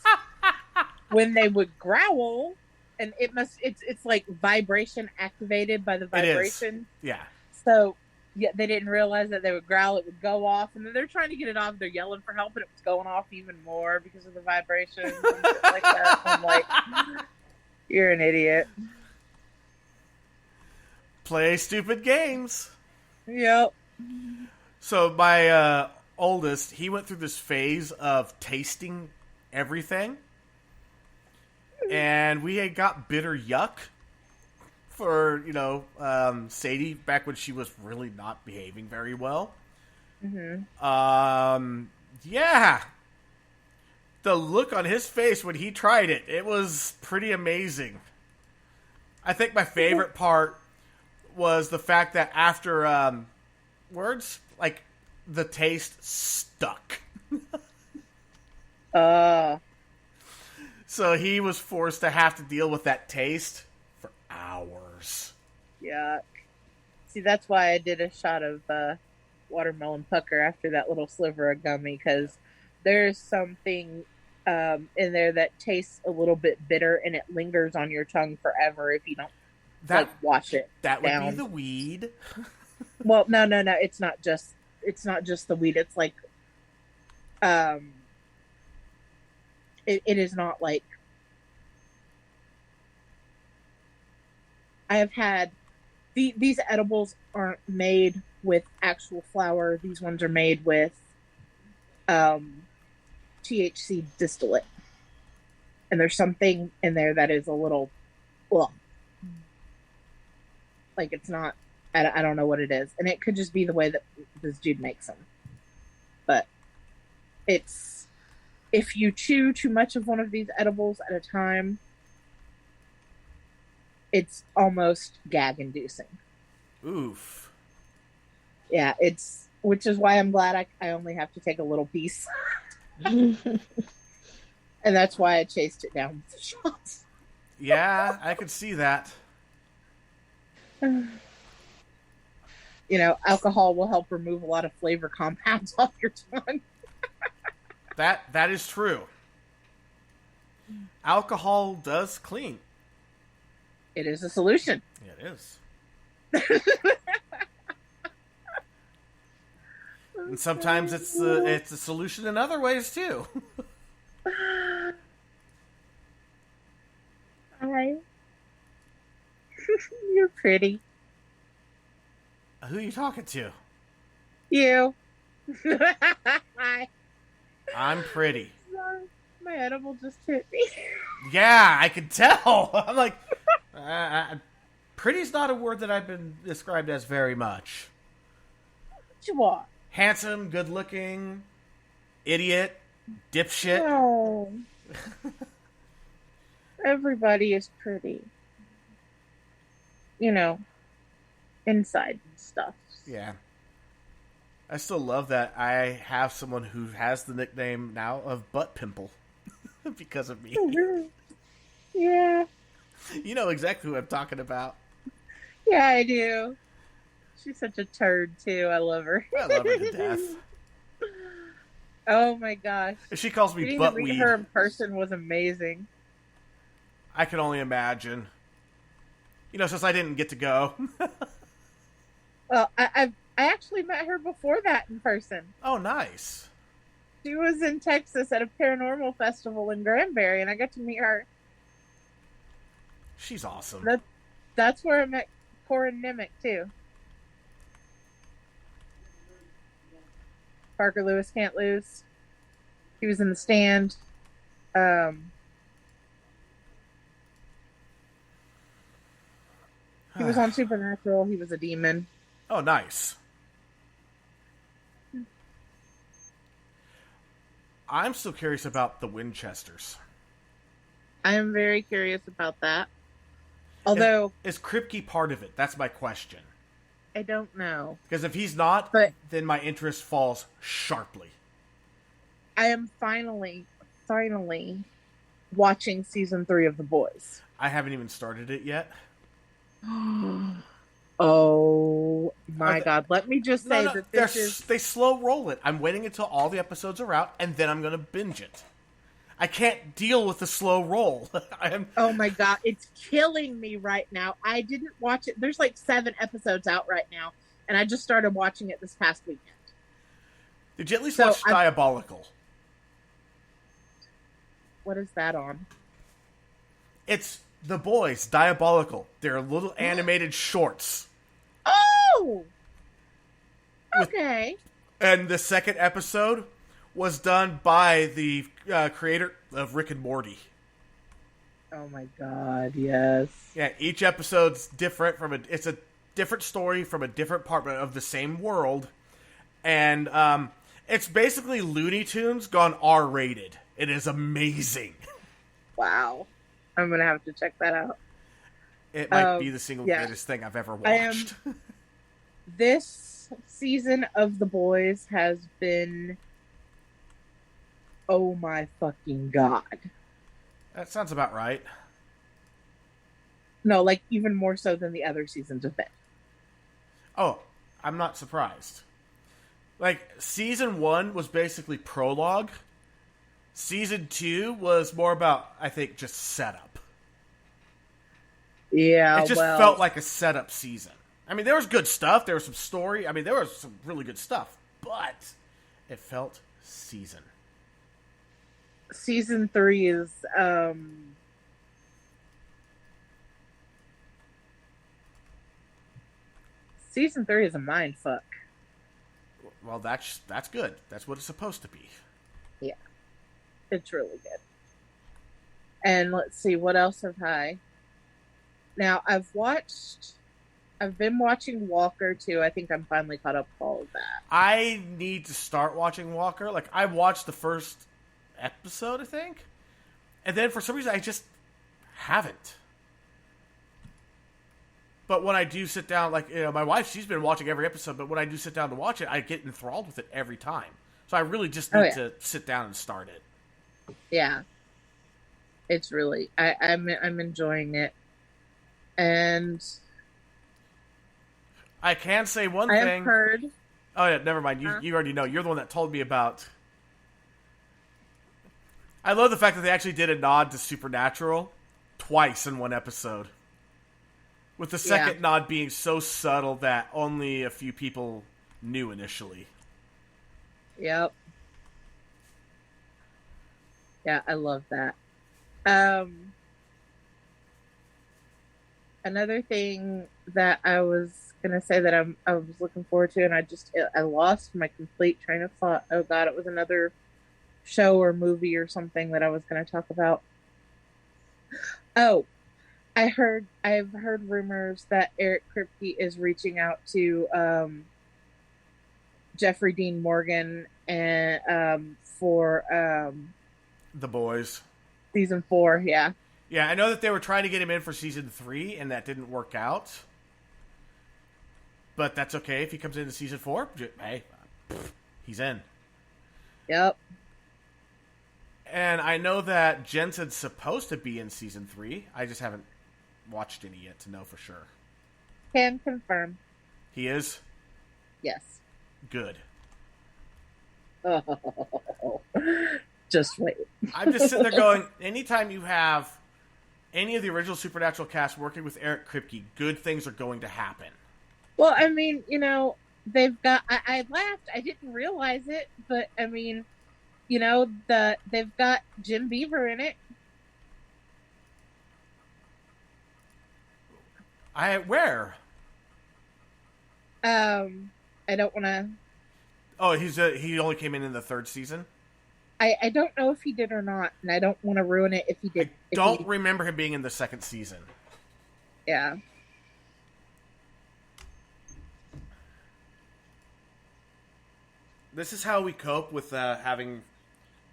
Speaker 3: when they would growl, and it's like vibration activated by the vibration.
Speaker 2: Yeah.
Speaker 3: So yeah, they didn't realize that they would growl, it would go off, and then they're trying to get it off. They're yelling for help, and it was going off even more because of the vibration and shit like that. I'm like, you're an idiot.
Speaker 2: Play stupid games.
Speaker 3: Yep.
Speaker 2: So my oldest, he went through this phase of tasting everything. And we had got bitter yuck for, Sadie back when she was really not behaving very well.
Speaker 3: Mm-hmm.
Speaker 2: Yeah. The look on his face when he tried it, it was pretty amazing. I think my favorite part was the fact that after words, like, the taste stuck. So he was forced to have to deal with that taste for hours.
Speaker 3: Yuck. See, that's why I did a shot of watermelon pucker after that little sliver of gummy, because there's something in there that tastes a little bit bitter, and it lingers on your tongue forever if you don't wash it. That would
Speaker 2: be the weed.
Speaker 3: Well, no. It's not just the weed. It's like, it is not like, I have had these edibles aren't made with actual flower. These ones are made with THC distillate, and there's something in there that is a little, well, like it's not. I don't know what it is, and it could just be the way that this dude makes them. But it's, if you chew too much of one of these edibles at a time, it's almost gag-inducing.
Speaker 2: Oof.
Speaker 3: Yeah, which is why I'm glad I only have to take a little piece. And that's why I chased it down with the shots.
Speaker 2: Yeah, I could see that.
Speaker 3: Alcohol will help remove a lot of flavor compounds off your tongue.
Speaker 2: That is true. Alcohol does clean.
Speaker 3: It is a solution.
Speaker 2: Yeah, it is. And sometimes it's a solution in other ways too.
Speaker 3: Hi. You're pretty.
Speaker 2: Who are you talking to?
Speaker 3: You. Hi.
Speaker 2: I'm pretty.
Speaker 3: My edible just hit me.
Speaker 2: Yeah, I can tell. I'm like, pretty's not a word that I've been described as very much.
Speaker 3: What you want?
Speaker 2: Handsome, good looking, idiot, dipshit.
Speaker 3: No. Everybody is pretty. Inside and stuff.
Speaker 2: Yeah. I still love that I have someone who has the nickname now of Butt Pimple because of me.
Speaker 3: Yeah.
Speaker 2: You know exactly who I'm talking about.
Speaker 3: Yeah, I do. She's such a turd, too. I love her.
Speaker 2: I love her to death.
Speaker 3: Oh, my gosh.
Speaker 2: If she calls me
Speaker 3: Getting to meet
Speaker 2: Buttweed,
Speaker 3: her in person was amazing.
Speaker 2: I can only imagine. You know, since I didn't get to go.
Speaker 3: Well, I actually met her before that in person.
Speaker 2: Oh, nice.
Speaker 3: She was in Texas at a paranormal festival in Granbury, and I got to meet her.
Speaker 2: She's awesome.
Speaker 3: That's where I met Corin Nemec, too. Parker Lewis Can't Lose. He was in The Stand. He was on Supernatural. He was a demon.
Speaker 2: Oh, nice. I'm still curious about the Winchesters.
Speaker 3: I am very curious about that. Although...
Speaker 2: Is Kripke part of it? That's my question.
Speaker 3: I don't know.
Speaker 2: Because if he's not, then my interest falls sharply.
Speaker 3: I am finally watching season 3 of The Boys.
Speaker 2: I haven't even started it yet.
Speaker 3: Oh my God. Let me just say that
Speaker 2: they slow roll it. I'm waiting until all the episodes are out, and then I'm going to binge it. I can't deal with the slow roll.
Speaker 3: Oh my God. It's killing me right now. I didn't watch it. There's like 7 episodes out right now, and I just started watching it this past weekend.
Speaker 2: Did you at least watch Diabolical?
Speaker 3: What is that on?
Speaker 2: It's The Boys, Diabolical. They're little animated shorts.
Speaker 3: Oh! Okay.
Speaker 2: And the second episode was done by the creator of Rick and Morty.
Speaker 3: Oh my God, yes.
Speaker 2: Yeah, each episode's different it's a different story from a different part of the same world. And it's basically Looney Tunes gone R-rated. It is amazing.
Speaker 3: Wow. I'm going to have to check that out.
Speaker 2: It might be the single greatest thing I've ever watched.
Speaker 3: This season of The Boys has been... Oh my fucking God.
Speaker 2: That sounds about right.
Speaker 3: No, like even more so than the other seasons have been.
Speaker 2: Oh, I'm not surprised. Like, season 1 was basically prologue. Season 2 was more about, I think, just setup.
Speaker 3: Yeah,
Speaker 2: it just felt like a setup season. I mean, there was good stuff. There was some story. I mean, there was some really good stuff. But it felt season.
Speaker 3: Season 3 is... Season 3 is a mindfuck.
Speaker 2: Well, that's good. That's what it's supposed to be.
Speaker 3: Yeah. It's really good. And let's see, what else have I... Now, I've been watching Walker, too. I think I'm finally caught up with all of that.
Speaker 2: I need to start watching Walker. Like, I watched the first episode, I think. And then, for some reason, I just haven't. But when I do sit down, like, you know, my wife, she's been watching every episode, but when I do sit down to watch it, I get enthralled with it every time. So I really just need to sit down and start it.
Speaker 3: Yeah. It's really... I'm enjoying it. And
Speaker 2: I can say one thing.
Speaker 3: I have heard.
Speaker 2: Oh yeah, never mind. You already know. You're the one that told me about. I love the fact that they actually did a nod to Supernatural twice in one episode. With the second nod being so subtle that only a few people knew initially.
Speaker 3: Yep. Yeah, I love that. Another thing that I was gonna say that I was looking forward to, and I lost my complete train of thought. Oh God, it was another show or movie or something that I was gonna talk about. Oh, I've heard rumors that Eric Kripke is reaching out to Jeffrey Dean Morgan and for
Speaker 2: The Boys
Speaker 3: season 4. Yeah.
Speaker 2: Yeah, I know that they were trying to get him in for season 3, and that didn't work out. But that's okay if he comes into season 4. Hey, he's in.
Speaker 3: Yep.
Speaker 2: And I know that Jensen's supposed to be in season 3. I just haven't watched any yet to know for sure.
Speaker 3: Can confirm.
Speaker 2: He is?
Speaker 3: Yes.
Speaker 2: Good.
Speaker 3: Oh, just wait.
Speaker 2: I'm just sitting there going, anytime you have any of the original Supernatural cast working with Eric Kripke, good things are going to happen.
Speaker 3: Well, I mean, they've got. I laughed. I didn't realize it, but I mean, they've got Jim Beaver in it.
Speaker 2: Where?
Speaker 3: I don't want to.
Speaker 2: Oh, he only came in the 3rd season?
Speaker 3: I don't know if he did or not, and I don't want to ruin it if he did.
Speaker 2: I don't remember him being in the 2nd season.
Speaker 3: Yeah.
Speaker 2: This is how we cope with having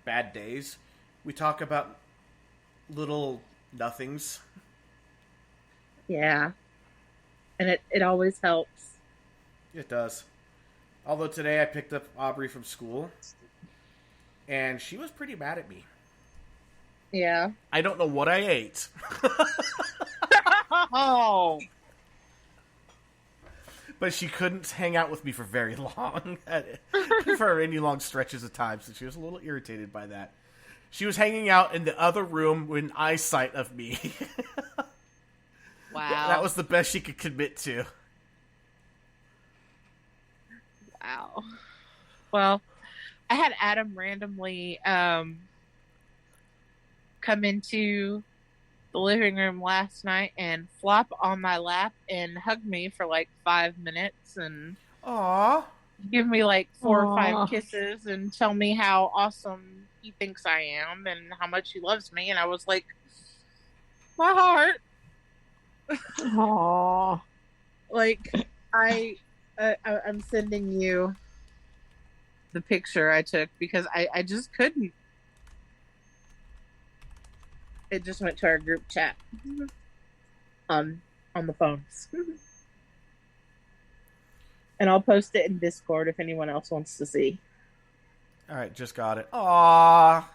Speaker 2: bad days. We talk about little nothings.
Speaker 3: Yeah. And it always helps.
Speaker 2: It does. Although today I picked up Aubrey from school, and she was pretty mad at me.
Speaker 3: Yeah.
Speaker 2: I don't know what I ate.
Speaker 3: Oh.
Speaker 2: But she couldn't hang out with me for very long, for any long stretches of time, so she was a little irritated by that. She was hanging out in the other room in eyesight of me.
Speaker 3: Wow.
Speaker 2: That was the best she could commit to.
Speaker 3: Wow. Well, I had Adam randomly come into the living room last night and flop on my lap and hug me for like 5 minutes and
Speaker 2: Aww.
Speaker 3: give me like 4 or
Speaker 4: Aw.
Speaker 3: 5 kisses and tell me how awesome he thinks I am and how much he loves me. And I was like, my heart.
Speaker 4: Aww.
Speaker 3: Like, I'm sending you the picture I took because I just couldn't. It just went to our group chat on the phones. And I'll post it in Discord if anyone else wants to see.
Speaker 2: All right, just got it. Aww.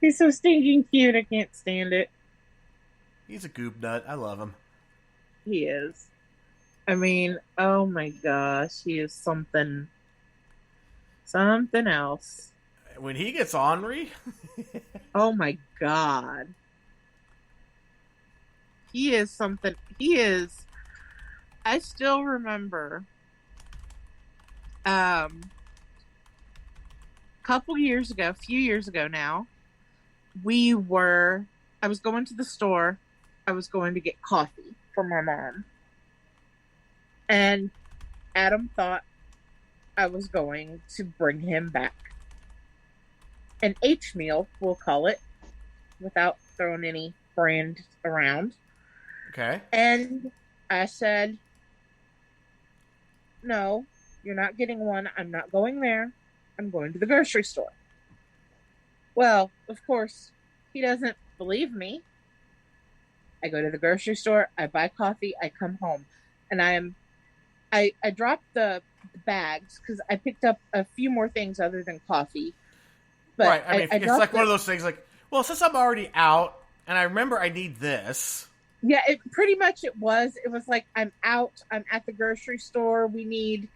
Speaker 3: He's so stinking cute. I can't stand it.
Speaker 2: He's a goob nut. I love him.
Speaker 3: He is. I mean, oh my gosh, he is something else.
Speaker 2: When he gets ornery,
Speaker 3: Oh my god. He is something. He is. I still remember a few years ago now, I was going to the store. I was going to get coffee for my mom. And Adam thought I was going to bring him back an H meal, we'll call it, without throwing any brand around.
Speaker 2: okay.
Speaker 3: And I said, no, you're not getting one. I'm not going there. I'm going to the grocery store. Well, of course, he doesn't believe me. I go to the grocery store. I buy coffee. I come home. And I dropped the bags because I picked up a few more things other than coffee. But
Speaker 2: right. I mean, it's like one of those things like, well, since I'm already out and I remember I need this.
Speaker 3: Yeah, pretty much it was. It was like, I'm out. I'm at the grocery store. We need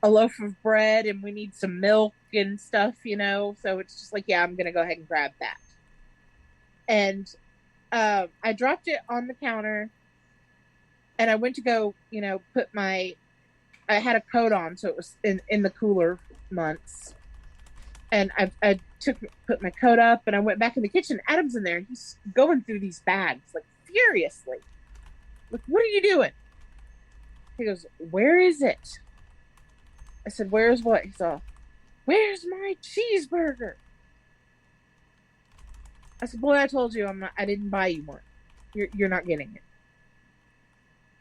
Speaker 3: a loaf of bread and we need some milk and stuff, So it's just like, yeah, I'm going to go ahead and grab that. And I dropped it on the counter and I went to go, I had a coat on, so it was in the cooler months. And I put my coat up and I went back in the kitchen. Adam's in there and he's going through these bags like furiously. Like, what are you doing? He goes, where is it? I said, where's what? He's all, where's my cheeseburger? I said, boy, I told you I didn't buy you one. You're not getting it.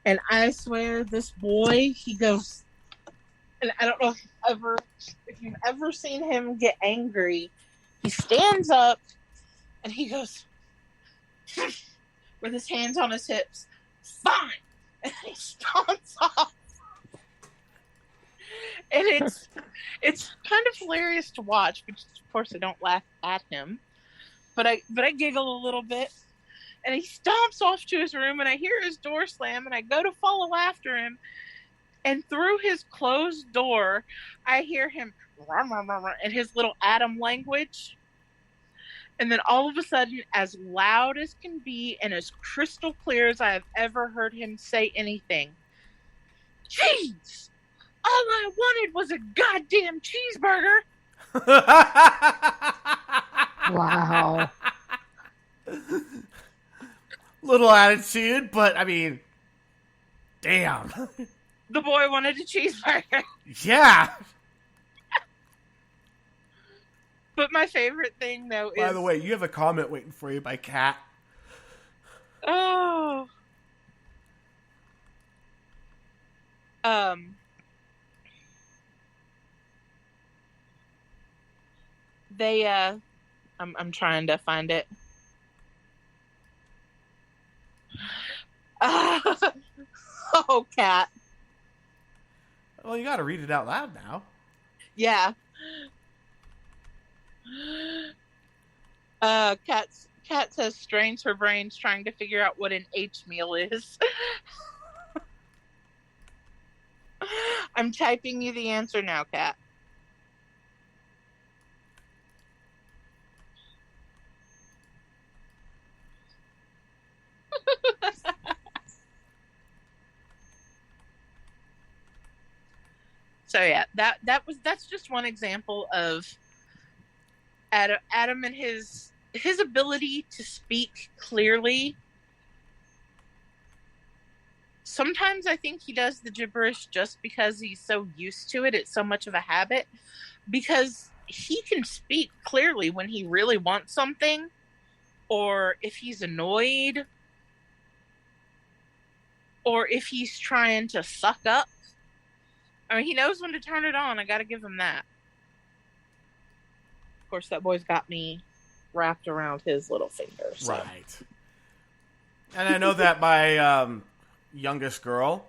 Speaker 3: And I swear this boy, he goes, and I don't know if you've ever seen him get angry. He stands up and he goes with his hands on his hips, fine, and he stomps off. it's kind of hilarious to watch, because of course I don't laugh at him, but I giggle a little bit. And he stomps off to his room, and I hear his door slam, and I go to follow after him, and through his closed door, I hear him in his little Adam language. And then all of a sudden, as loud as can be and as crystal clear as I have ever heard him say anything, "Cheese! All I wanted was a goddamn cheeseburger."
Speaker 4: Wow.
Speaker 2: Little attitude, but I mean, damn.
Speaker 3: The boy wanted a cheeseburger.
Speaker 2: Yeah.
Speaker 3: But my favorite thing, though, is...
Speaker 2: By the way, you have a comment waiting for you by Kat.
Speaker 3: Oh. They, I'm trying to find it. Oh, Kat.
Speaker 2: Well, you gotta read it out loud now.
Speaker 3: Yeah. Kat says strains her brains trying to figure out what an H meal is. I'm typing you the answer now, Kat. So yeah, that's just one example of Adam and his ability to speak clearly. Sometimes I think he does the gibberish just because he's so used to it. It's so much of a habit, because he can speak clearly when he really wants something, or if he's annoyed, or if he's trying to suck up. I mean, he knows when to turn it on. I gotta give him that. Of course, that boy's got me wrapped around his little finger. So.
Speaker 2: Right. And I know that my youngest girl,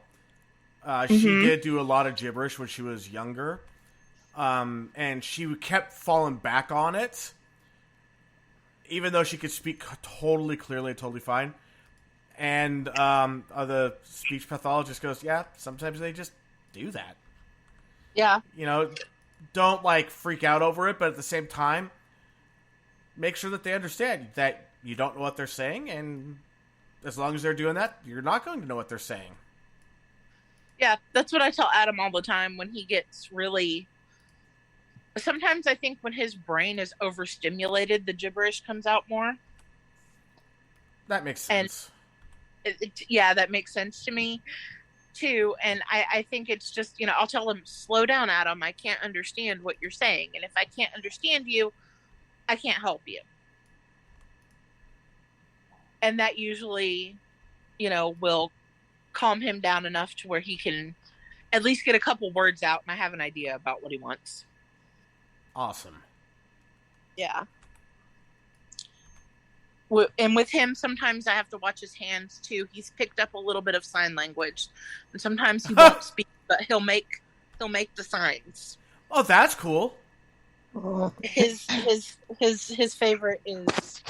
Speaker 2: she did do a lot of gibberish when she was younger. And she kept falling back on it. Even though she could speak totally clearly, totally fine. And the speech pathologist goes, yeah, sometimes they just do that.
Speaker 3: Yeah.
Speaker 2: You know, don't like freak out over it, but at the same time, make sure that they understand that you don't know what they're saying, and as long as they're doing that, you're not going to know what they're saying.
Speaker 3: Yeah, that's what I tell Adam all the time when he gets really... Sometimes I think when his brain is overstimulated, the gibberish comes out more.
Speaker 2: That makes sense.
Speaker 3: And yeah, that makes sense to me too. And I think it's just, you know, I'll tell him, slow down, Adam. I can't understand what you're saying. And if I can't understand you, I can't help you. And that usually, you know, will calm him down enough to where he can at least get a couple words out and I have an idea about what he wants.
Speaker 2: Awesome.
Speaker 3: Yeah. And with him, sometimes I have to watch his hands too. He's picked up a little bit of sign language, and sometimes he won't speak, but he'll make the signs.
Speaker 2: Oh, that's cool.
Speaker 3: His favorite is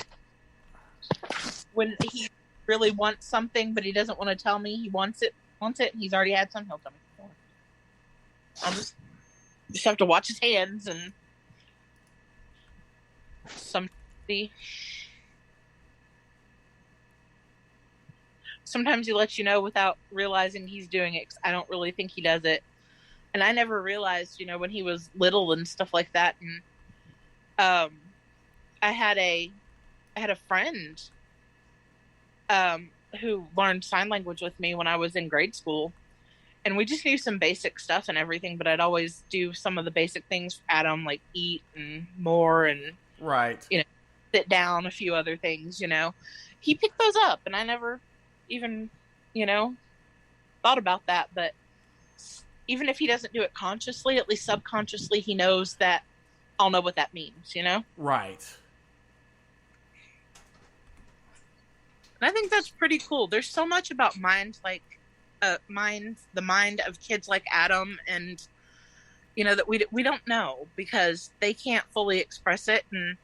Speaker 3: when he really wants something, but he doesn't want to tell me he wants it. He's already had some. He'll tell me before. I'll just have to watch his hands and sometimes he lets you know without realizing he's doing it. 'Cause I don't really think he does it. And I never realized, you know, when he was little and stuff like that. And I had a friend who learned sign language with me when I was in grade school. And we just knew some basic stuff and everything, but I'd always do some of the basic things for Adam, like eat and more and,
Speaker 2: right,
Speaker 3: you know, sit down, a few other things, you know. He picked those up, and I never even, you know, thought about that. But even if he doesn't do it consciously, at least subconsciously, he knows that I'll know what that means, you know?
Speaker 2: Right.
Speaker 3: And I think that's pretty cool. There's so much about the mind of kids like Adam, and, that we don't know because they can't fully express it, and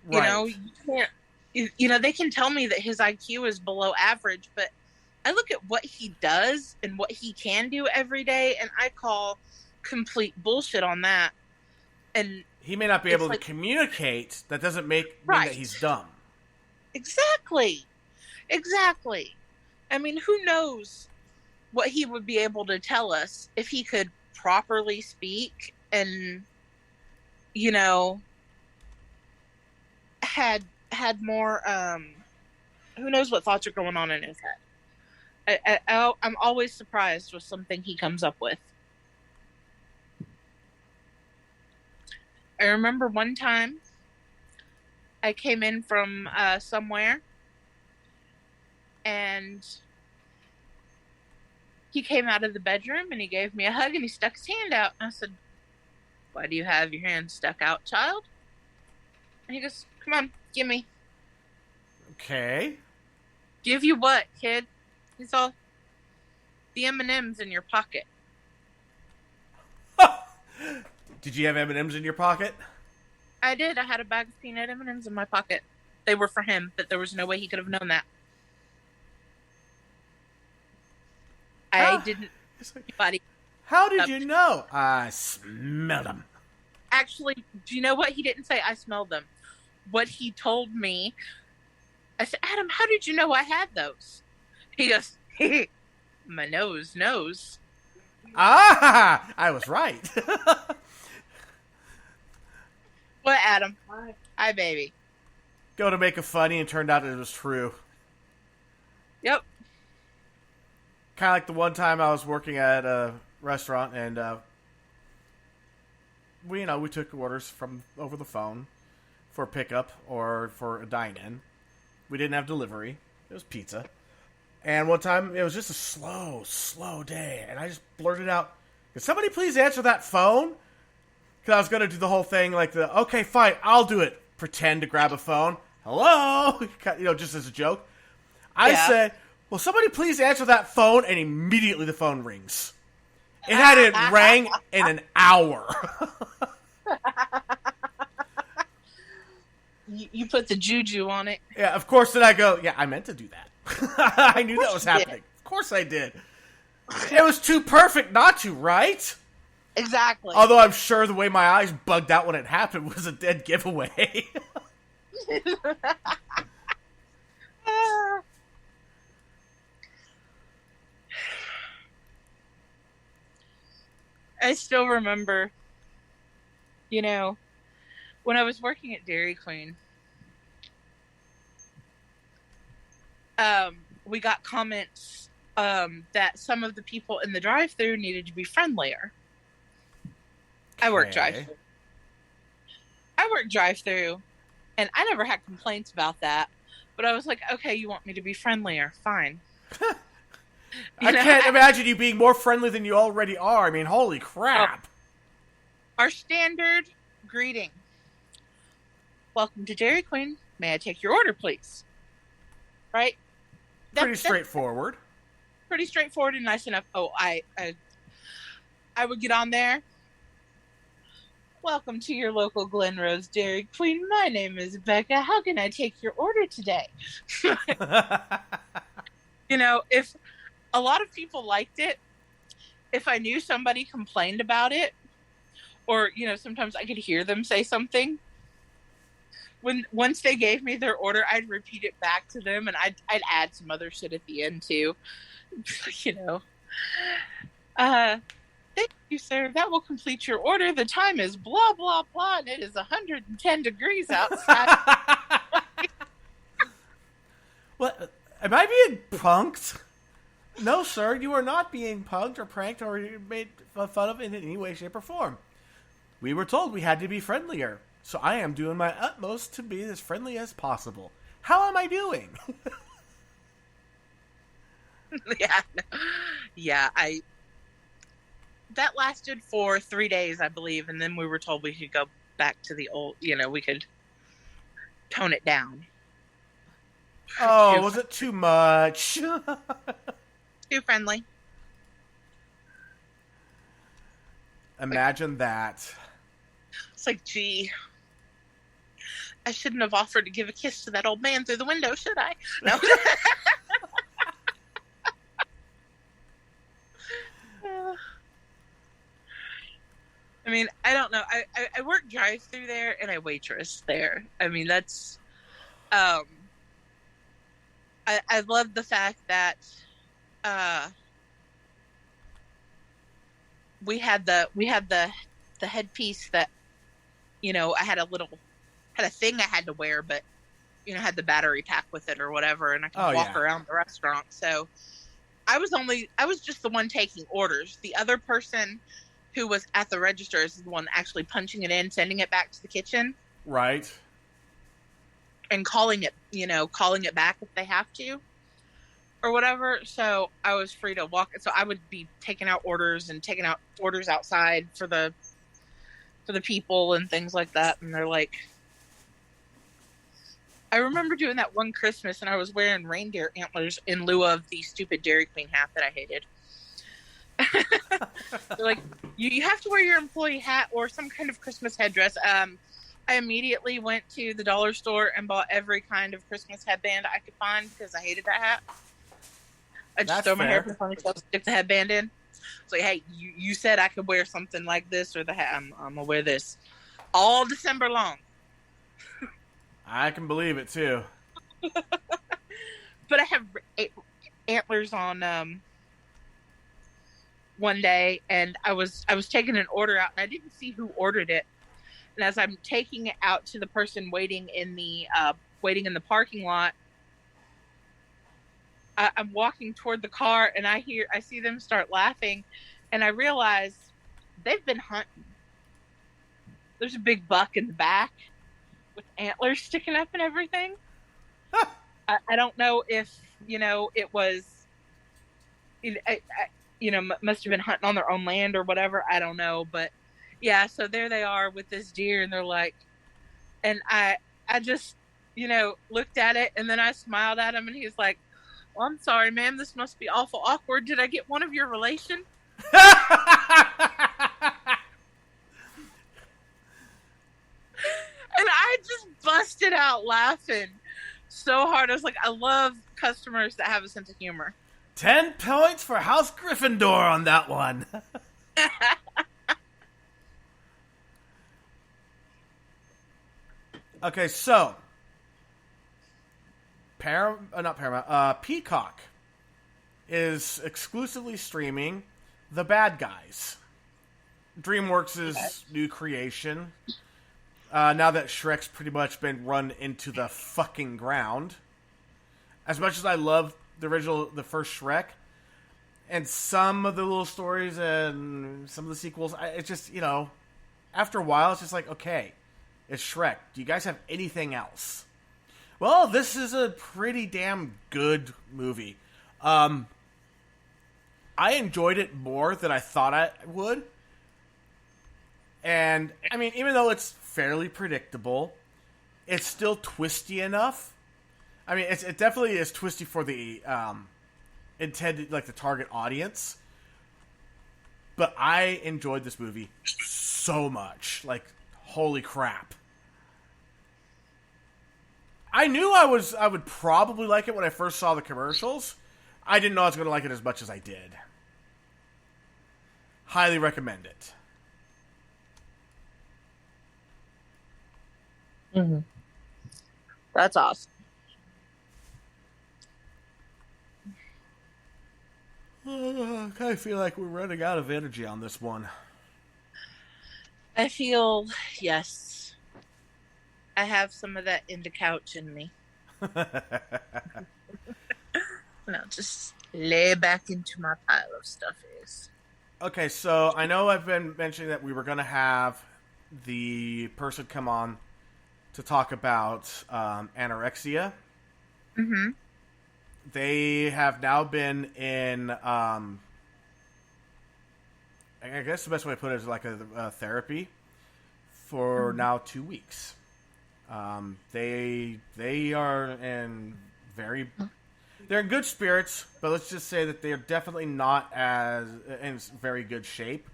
Speaker 2: Right.
Speaker 3: you can't. They can tell me that his IQ is below average, but I look at what he does and what he can do every day, and I call complete bullshit on that. And
Speaker 2: he may not be able to communicate. That doesn't mean that he's dumb.
Speaker 3: Exactly. I mean, who knows what he would be able to tell us if he could properly speak and, had more, who knows what thoughts are going on in his head. I'm always surprised with something he comes up with. I remember one time I came in from somewhere, and he came out of the bedroom and he gave me a hug and he stuck his hand out. And I said, "Why do you have your hand stuck out, child?" And he goes, "Come on, give me."
Speaker 2: Okay.
Speaker 3: "Give you what, kid?" He's all, "The M&Ms in your pocket."
Speaker 2: Did you have M&Ms in your pocket?
Speaker 3: I did. I had a bag of peanut M&Ms in my pocket. They were for him, but there was no way he could have known that. I didn't.
Speaker 2: How did you know? I smelled them.
Speaker 3: Actually, do you know what? He didn't say I smelled them. What he told me, I said, "Adam, how did you know I had those?" He goes, "My nose knows."
Speaker 2: Ah, I was right.
Speaker 3: What, Adam? Hi, baby.
Speaker 2: Go to make it funny and turned out it was true.
Speaker 3: Yep.
Speaker 2: Kind of like the one time I was working at a restaurant and we took orders from over the phone for pickup or for a dine-in. We didn't have delivery. It was pizza. And one time it was just a slow day, and I just blurted out, "Can somebody please answer that phone?" Because I was going to do the whole thing like okay, fine, I'll do it. Pretend to grab a phone. "Hello?" Just as a joke. I said, "Will somebody please answer that phone?" And immediately the phone rings. It hadn't rang in an hour.
Speaker 3: You put the juju on it.
Speaker 2: Yeah, of course. Then I go, "Yeah, I meant to do that." I knew that was happening. Of course I did. It was too perfect not to, right?
Speaker 3: Exactly.
Speaker 2: Although I'm sure the way my eyes bugged out when it happened was a dead giveaway.
Speaker 3: I still remember, when I was working at Dairy Queen, we got comments that some of the people in the drive-thru needed to be friendlier. Okay. I work drive-thru, and I never had complaints about that. But I was like, okay, you want me to be friendlier? Fine.
Speaker 2: I can't imagine you being more friendly than you already are. I mean, holy crap.
Speaker 3: Our standard greeting. "Welcome to Dairy Queen. May I take your order, please?" Right?
Speaker 2: Pretty straightforward.
Speaker 3: Pretty straightforward and nice enough. Oh, I would get on there. "Welcome to your local Glen Rose Dairy Queen. My name is Becca. How can I take your order today?" If a lot of people liked it, if I knew somebody complained about it, or, sometimes I could hear them say something, once they gave me their order, I'd repeat it back to them, and I'd add some other shit at the end too. "Thank you, sir. That will complete your order. The time is blah blah blah, and it is 110 degrees outside."
Speaker 2: What? Am I being punked? No, sir. You are not being punked or pranked or made fun of in any way, shape, or form. We were told we had to be friendlier. So I am doing my utmost to be as friendly as possible. How am I doing? Yeah. That lasted for 3 days, I believe, and then we were told we could go back to the old, we could tone it down. Oh, was it too much? Too friendly. Imagine that.
Speaker 3: It's like, gee, I shouldn't have offered to give a kiss to that old man through the window, should I? No. I mean, I don't know. I work drive-through there, and I waitress there. I mean, that's... I love the fact that we had the headpiece that, you know, I had a thing I had to wear, but, you know, had the battery pack with it or whatever, and I could walk around the restaurant. So I was just the one taking orders. The other person who was at the register is the one actually punching it in, sending it back to the kitchen.
Speaker 2: Right.
Speaker 3: And calling it back if they have to or whatever. So I was free to walk. So I would be taking out orders outside for the people and things like that. And they're like, I remember doing that one Christmas and I was wearing reindeer antlers in lieu of the stupid Dairy Queen hat that I hated. They're like, you have to wear your employee hat or some kind of Christmas headdress. I immediately went to the dollar store and bought every kind of Christmas headband I could find because I hated that hat. I just throw my hair up in a ponytail, stick the headband in. It's like, hey, you said I could wear something like this or the hat. I'm gonna wear this all December long.
Speaker 2: I can believe it too.
Speaker 3: But I have antlers on one day, and I was taking an order out, and I didn't see who ordered it. And as I'm taking it out to the person waiting in the parking lot, I'm walking toward the car, and I see them start laughing, and I realize they've been hunting. There's a big buck in the back with antlers sticking up and everything. I don't know if, you know, it was, must have been hunting on their own land or whatever. I don't know, but yeah, so there they are with this deer, and they're like, and I just, you know, looked at it, and then I smiled at him, and he's like, well, I'm sorry, ma'am, this must be awful awkward. Did I get one of your relation? And I just busted out laughing so hard. I was like, I love customers that have a sense of humor.
Speaker 2: 10 points for House Gryffindor on that one. Okay, so Peacock is exclusively streaming The Bad Guys, DreamWorks' new creation. Now that Shrek's pretty much been run into the fucking ground. As much as I love the first Shrek, and some of the little stories and some of the sequels, it's just, you know, after a while, it's just like, okay, it's Shrek. Do you guys have anything else? Well, this is a pretty damn good movie. I enjoyed it more than I thought I would. And, I mean, even though it's fairly predictable, it's still twisty enough. I mean, it definitely is twisty for the intended, like, the target audience. But I enjoyed this movie so much. Like, holy crap. I knew I would probably like it when I first saw the commercials. I didn't know I was going to like it as much as I did. Highly recommend it.
Speaker 3: Mm-hmm. That's awesome.
Speaker 2: I kind of feel like we're running out of energy on this one.
Speaker 3: I feel, yes. I have some of that in the couch in me. No, just lay back into my pile of stuffies.
Speaker 2: Okay, so I know I've been mentioning that we were going to have the person come on to talk about anorexia.
Speaker 3: Mm-hmm.
Speaker 2: They have now been in, I guess the best way to put it is like a therapy for now 2 weeks. They are they're in good spirits, but let's just say that they're definitely not in very good shape.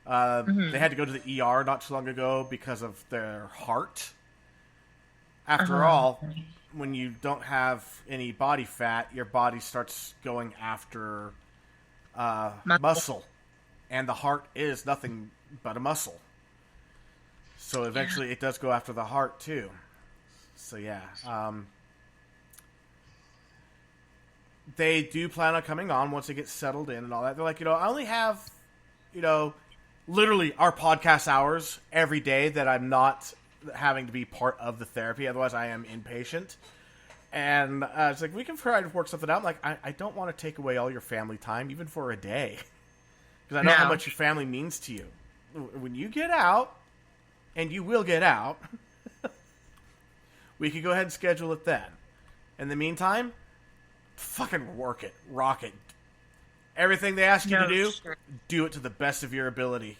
Speaker 2: They had to go to the ER not too long ago because of their heart. After all, when you don't have any body fat, your body starts going after muscle. And the heart is nothing but a muscle. So eventually it does go after the heart too. So yeah. They do plan on coming on once they get settled in and all that. They're like, I only have, literally our podcast hours every day that I'm not having to be part of the therapy. Otherwise, I am inpatient. And it's like, we can try to work something out. I'm like, I don't want to take away all your family time, even for a day. Because I know how much your family means to you. When you get out, and you will get out, we can go ahead and schedule it then. In the meantime, fucking work it. Rock it. Everything they ask you to do, do it to the best of your ability.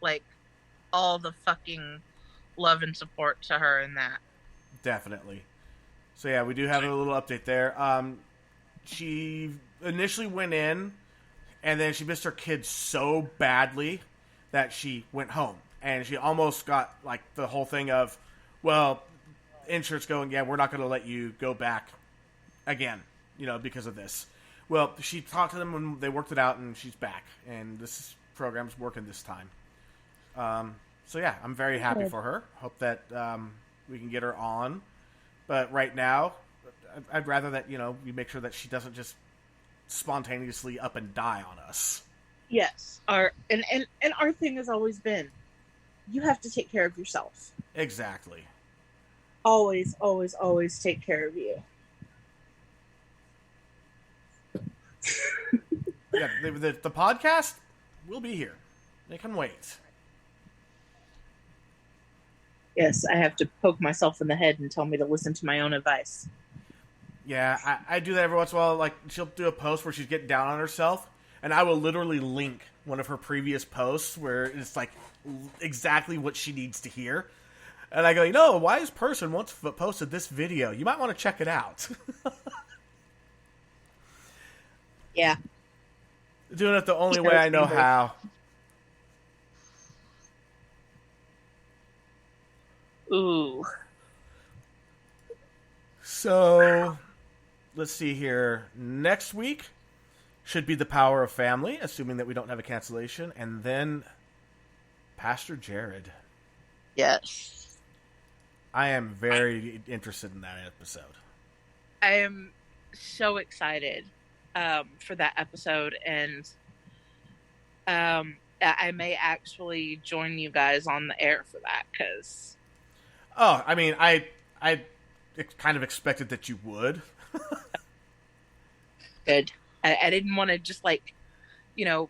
Speaker 3: Like, all the fucking love and support to her in that.
Speaker 2: Definitely. So yeah, we do have a little update there. She initially went in, and then she missed her kids so badly that she went home. And she almost got, like, the whole thing of, well, insurance going, yeah, we're not going to let you go back again, because of this. Well, she talked to them when they worked it out, and she's back. And this program's working this time. So yeah, I'm very happy for her. Hope that we can get her on. But right now, I'd rather that, we make sure that she doesn't just spontaneously up and die on us.
Speaker 3: Yes. And our thing has always been, you have to take care of yourself.
Speaker 2: Exactly.
Speaker 3: Always, always, always take care of you.
Speaker 2: Yeah, the podcast will be here. They can wait.
Speaker 3: Yes, I have to poke myself in the head and tell me to listen to my own advice.
Speaker 2: Yeah, I do that every once in a while. Like, she'll do a post where she's getting down on herself, and I will literally link one of her previous posts where it's like exactly what she needs to hear. And I go, a wise person once posted this video. You might want to check it out.
Speaker 3: Yeah.
Speaker 2: Doing it the only way I know how.
Speaker 3: Ooh.
Speaker 2: So, let's see here. Next week should be The Power of Family, assuming that we don't have a cancellation. And then Pastor Jared.
Speaker 3: Yes.
Speaker 2: I am very interested in that episode.
Speaker 3: I am so excited for that episode. And I may actually join you guys on the air for that, because...
Speaker 2: Oh, I mean, I kind of expected that you would.
Speaker 3: Good. I didn't want to just, like,
Speaker 2: Hey,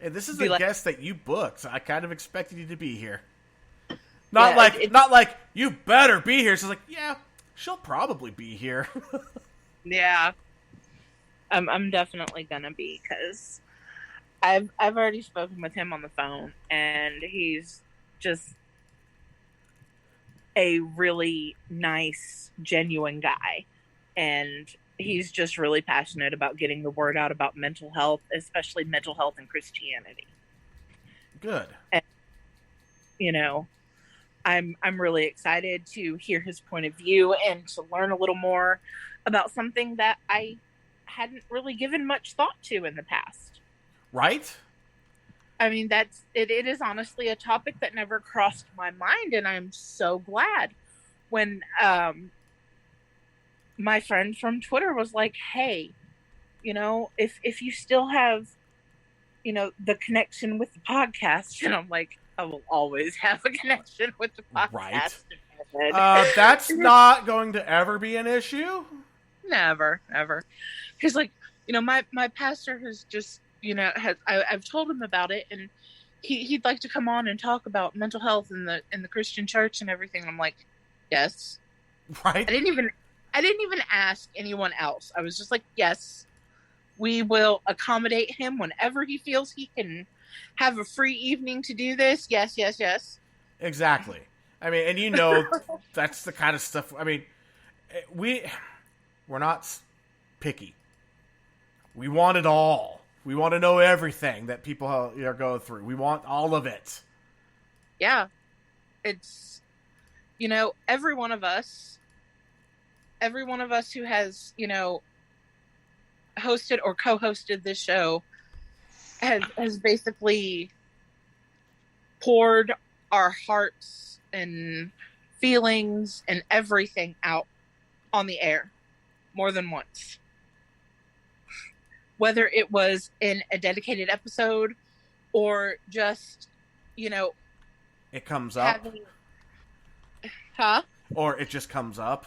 Speaker 2: this is a guest that you booked, so I kind of expected you to be here. Not like you better be here. So it's like, yeah, she'll probably be here.
Speaker 3: Yeah, I'm definitely gonna be, because I've already spoken with him on the phone, and he's just a really nice, genuine guy, and he's just really passionate about getting the word out about mental health, especially mental health and Christianity.
Speaker 2: Good.
Speaker 3: And, I'm really excited to hear his point of view and to learn a little more about something that I hadn't really given much thought to in the past.
Speaker 2: Right?
Speaker 3: I mean, it is honestly a topic that never crossed my mind, and I'm so glad when my friend from Twitter was like, hey, if you still have, the connection with the podcast, and I'm like, I will always have a connection with the podcast.
Speaker 2: Right. That's not going to ever be an issue?
Speaker 3: Never. Because, like, my pastor has just, I've told him about it, and he'd like to come on and talk about mental health in the Christian church and everything. I'm like, yes.
Speaker 2: Right.
Speaker 3: I didn't even ask anyone else. I was just like, yes, we will accommodate him whenever he feels he can have a free evening to do this. Yes.
Speaker 2: Exactly. I mean, and that's the kind of stuff. I mean, we're not picky. We want it all. We want to know everything that people are going through. We want all of it.
Speaker 3: Yeah. It's, every one of us who has, hosted or co-hosted this show has basically poured our hearts and feelings and everything out on the air more than once. Whether it was in a dedicated episode or just,
Speaker 2: it comes up.
Speaker 3: Huh?
Speaker 2: Or it just comes up.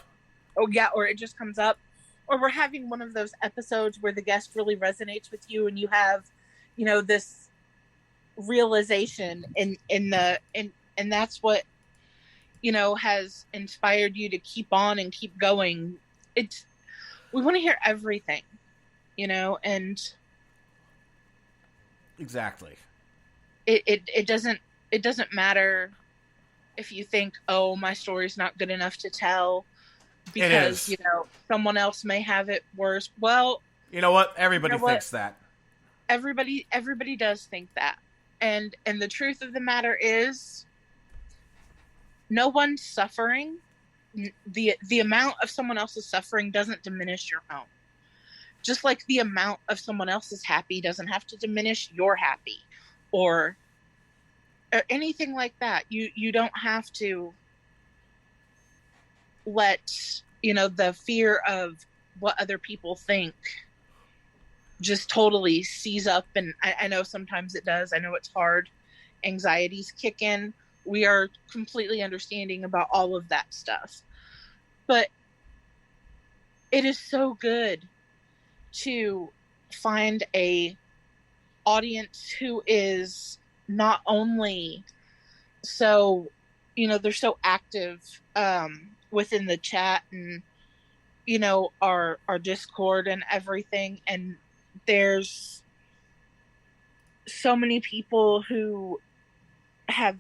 Speaker 3: Oh, yeah, or it just comes up. Or we're having one of those episodes where the guest really resonates with you and you have, this realization and that's what, has inspired you to keep on and keep going. We want to hear everything, and
Speaker 2: exactly.
Speaker 3: It doesn't matter if you think, oh, my story's not good enough to tell because, someone else may have it worse. Well,
Speaker 2: you know what? Everybody thinks that.
Speaker 3: Everybody does think that. And the truth of the matter is no one's suffering. The amount of someone else's suffering doesn't diminish your own. Just like the amount of someone else's happy doesn't have to diminish your happy or anything like that. You don't have to let, the fear of what other people think just totally seize up. And I know sometimes it does. I know it's hard. Anxieties kick in. We are completely understanding about all of that stuff. But it is so good to find a audience who is not only so, they're so active within the chat and, our Discord and everything. And there's so many people who have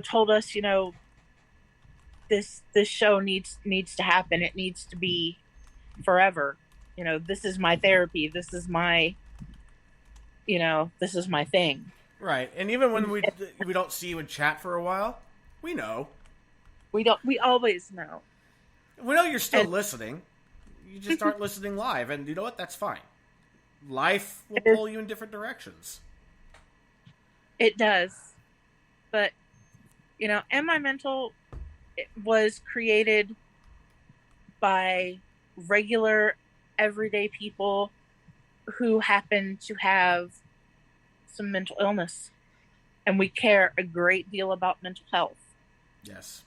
Speaker 3: told us, this show needs to happen. It needs to be forever. This is my therapy. This is my thing.
Speaker 2: Right. And even when we don't see you in chat for a while, we know.
Speaker 3: We always know.
Speaker 2: We know you're still listening. You just aren't listening live. And you know what? That's fine. Life will pull you in different directions.
Speaker 3: It does. But, Am I Mental was created by regular, everyday people who happen to have some mental illness. And we care a great deal about mental health.
Speaker 2: Yes.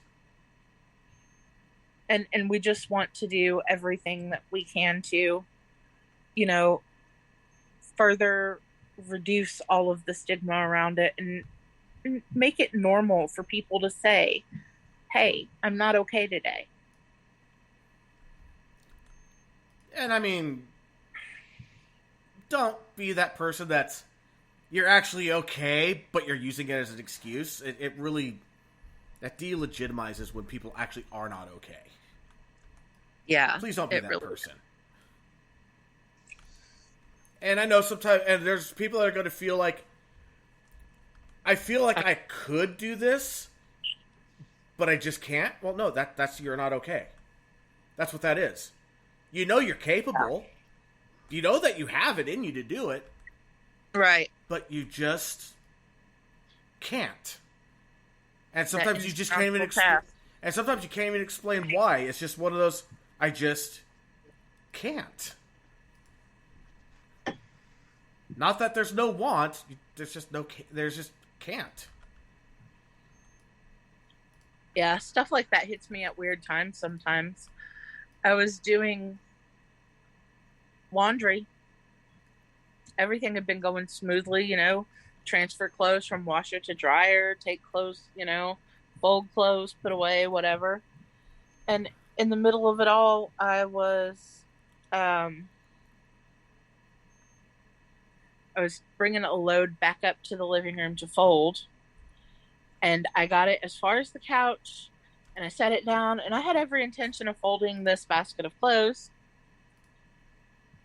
Speaker 3: And we just want to do everything that we can to, further reduce all of the stigma around it and make it normal for people to say, hey, I'm not okay today.
Speaker 2: And I mean, don't be that person that's, you're actually okay, but you're using it as an excuse. It really, that delegitimizes when people actually are not okay.
Speaker 3: Yeah.
Speaker 2: Please don't be that person. And I know sometimes, and there's people that are going to feel like, I feel like I could do this, but I just can't. Well, no, that's you're not okay. That's what that is. You know you're capable. You know that you have it in you to do it.
Speaker 3: Right.
Speaker 2: But you just can't. And sometimes you just can't even explain. And sometimes you can't even explain why. It's just one of those, I just can't. Not that there's no want. There's just can't.
Speaker 3: Yeah, stuff like that hits me at weird times sometimes. I was doing laundry. Everything had been going smoothly, transfer clothes from washer to dryer, take clothes, fold clothes, put away, whatever. And in the middle of it all, I was bringing a load back up to the living room to fold. And I got it as far as the couch, and I set it down, and I had every intention of folding this basket of clothes.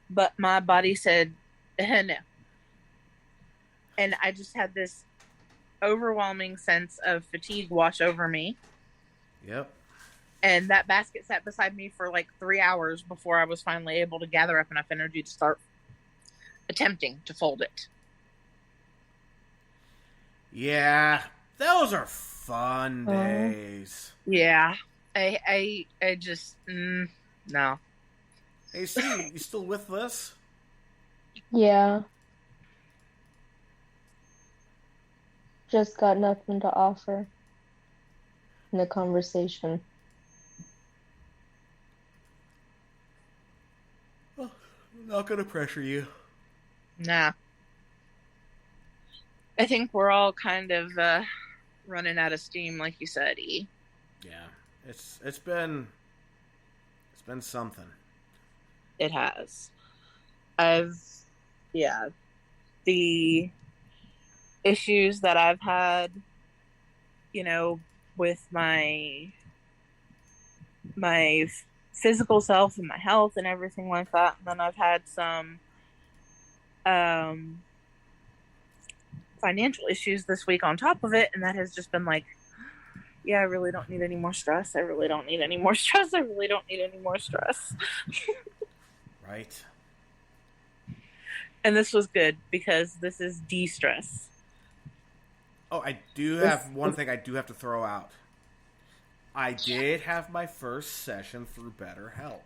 Speaker 3: But my body said, no, And I just had this overwhelming sense of fatigue wash over me.
Speaker 2: Yep.
Speaker 3: And that basket sat beside me for like 3 hours before I was finally able to gather up enough energy to start attempting to fold it.
Speaker 2: Yeah, those are fun days.
Speaker 3: Yeah, I just no.
Speaker 2: Hey, see, you still with us?
Speaker 4: Yeah. Just got nothing to offer in the conversation.
Speaker 2: Oh, I'm not gonna pressure you.
Speaker 3: Nah. I think we're all kind of running out of steam, like you said, E.
Speaker 2: Yeah, it's been something.
Speaker 3: It has. The issues that I've had, with my physical self and my health and everything like that. And then I've had some financial issues this week on top of it, and that has just been like, yeah, I really don't need any more stress. I really don't need any more stress. I really don't need any more stress.
Speaker 2: Right.
Speaker 3: And this was good because this is de-stress.
Speaker 2: Oh, I do have one thing I do have to throw out. I did have my first session through BetterHelp.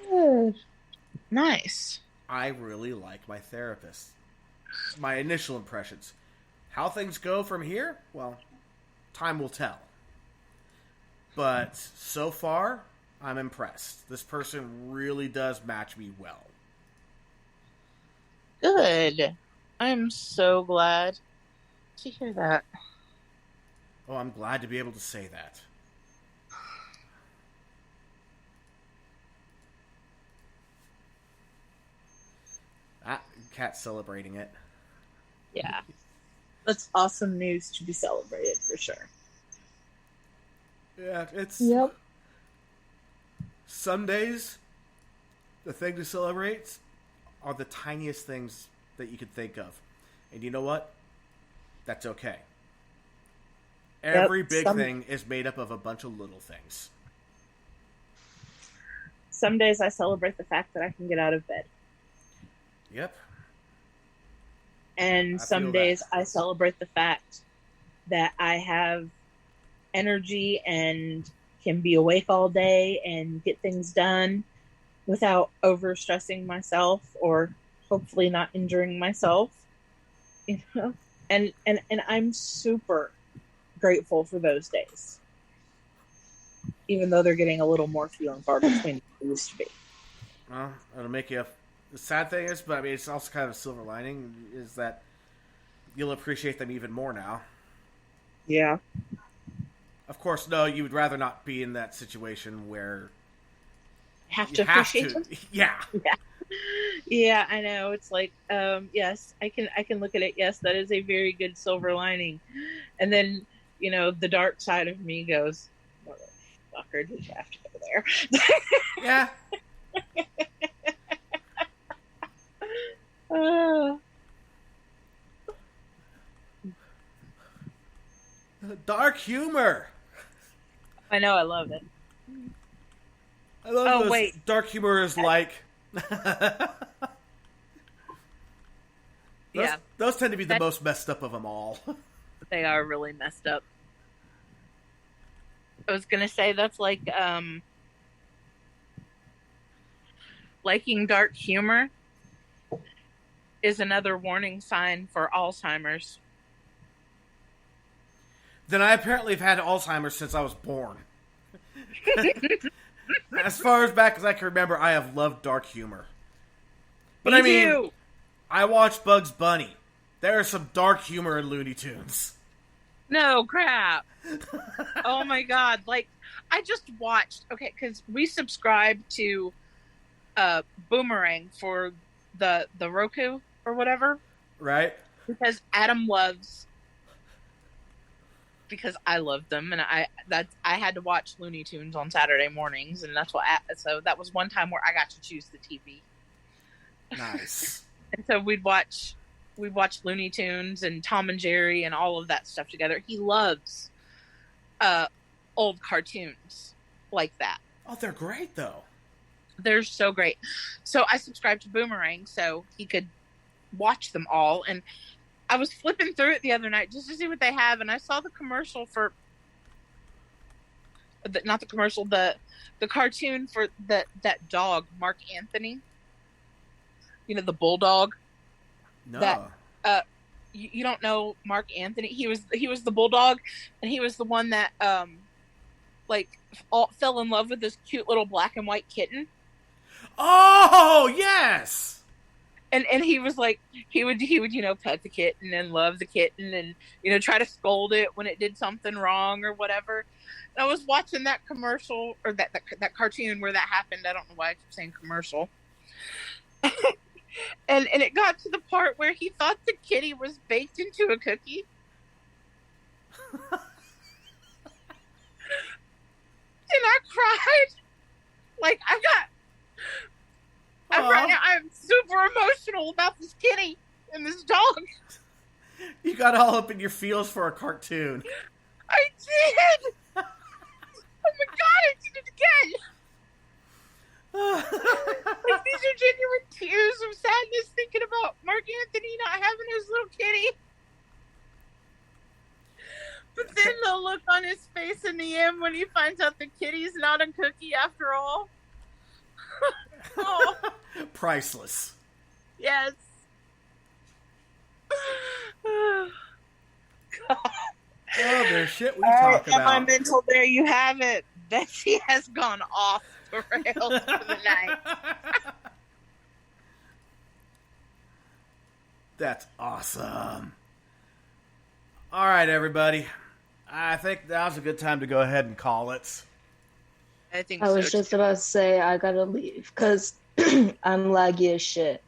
Speaker 4: Good.
Speaker 3: Nice.
Speaker 2: I really like my therapist. My initial impressions. How things go from here? Well, time will tell. But so far, I'm impressed. This person really does match me well.
Speaker 3: Good. I'm so glad to hear that.
Speaker 2: Oh, I'm glad to be able to say that. Ah, cat's celebrating it.
Speaker 3: Yeah. That's awesome news to be celebrated, for sure.
Speaker 2: Yeah, it's...
Speaker 4: Yep.
Speaker 2: Some days, the thing to celebrate are the tiniest things that you could think of. And you know what? That's okay. Every big thing is made up of a bunch of little things.
Speaker 3: Some days I celebrate the fact that I can get out of bed.
Speaker 2: Yep.
Speaker 3: And some days I celebrate the fact that I have energy and can be awake all day and get things done without overstressing myself or hopefully not injuring myself. And I'm super grateful for those days, even though they're getting a little more few and far between than they used to be.
Speaker 2: Well, it'll make you. The sad thing is, but I mean, it's also kind of a silver lining, is that you'll appreciate them even more now.
Speaker 3: Yeah.
Speaker 2: Of course, no, you would rather not be in that situation where
Speaker 3: you have to appreciate them.
Speaker 2: Yeah.
Speaker 3: Yeah, I know. It's like, yes, I can look at it. Yes, that is a very good silver lining. And then, the dark side of me goes, motherfucker, did you have to go there?
Speaker 2: Yeah. Dark humor.
Speaker 3: I know, I love it.
Speaker 2: I love dark humor is like... Those tend to be the most messed up of them all.
Speaker 3: They are really messed up. I was going to say that's like liking dark humor is another warning sign for Alzheimer's.
Speaker 2: Then I apparently have had Alzheimer's since I was born. As far as back as I can remember, I have loved dark humor. But
Speaker 3: Me
Speaker 2: I mean,
Speaker 3: too.
Speaker 2: I watched Bugs Bunny. There is some dark humor in Looney Tunes.
Speaker 3: No crap. Oh my god. Like, I just watched, because we subscribe to Boomerang for the Roku or whatever.
Speaker 2: Right.
Speaker 3: Because Adam loves, because I love them, and I had to watch Looney Tunes on Saturday mornings, and so that was one time where I got to choose the TV.
Speaker 2: Nice.
Speaker 3: And so we'd watch we watch Looney Tunes and Tom and Jerry and all of that stuff together. He loves old cartoons like that.
Speaker 2: Oh, they're great though.
Speaker 3: They're so great. So I subscribed to Boomerang so he could watch them all. And I was flipping through it the other night just to see what they have, and I saw the commercial for not the commercial, the cartoon for that dog, Mark Anthony. You know, the bulldog.
Speaker 2: No.
Speaker 3: That you don't know Mark Anthony. He was the bulldog, and he was the one that fell in love with this cute little black and white kitten.
Speaker 2: Oh yes.
Speaker 3: And he was like, he would pet the kitten and love the kitten and try to scold it when it did something wrong or whatever. And I was watching that commercial or that cartoon where that happened. I don't know why I keep saying commercial. and it got to the part where he thought the kitty was baked into a cookie. And I cried. Like right now I'm super emotional about this kitty and this dog.
Speaker 2: You got all up in your feels for a cartoon.
Speaker 3: I did. Oh my god, I did it again. Like, these are genuine tears of sadness thinking about Mark Anthony not having his little kitty. But then the look on his face in the end when he finds out the kitty's not a cookie after all. Oh.
Speaker 2: Priceless.
Speaker 3: Yes. God.
Speaker 2: Oh, there's shit we talk about.
Speaker 3: My mental, there you have it. Bexy has gone off the rails for the night.
Speaker 2: That's awesome. All right, everybody. I think now's a good time to go ahead and call it.
Speaker 4: I was just about to say I gotta leave because I'm laggy as shit.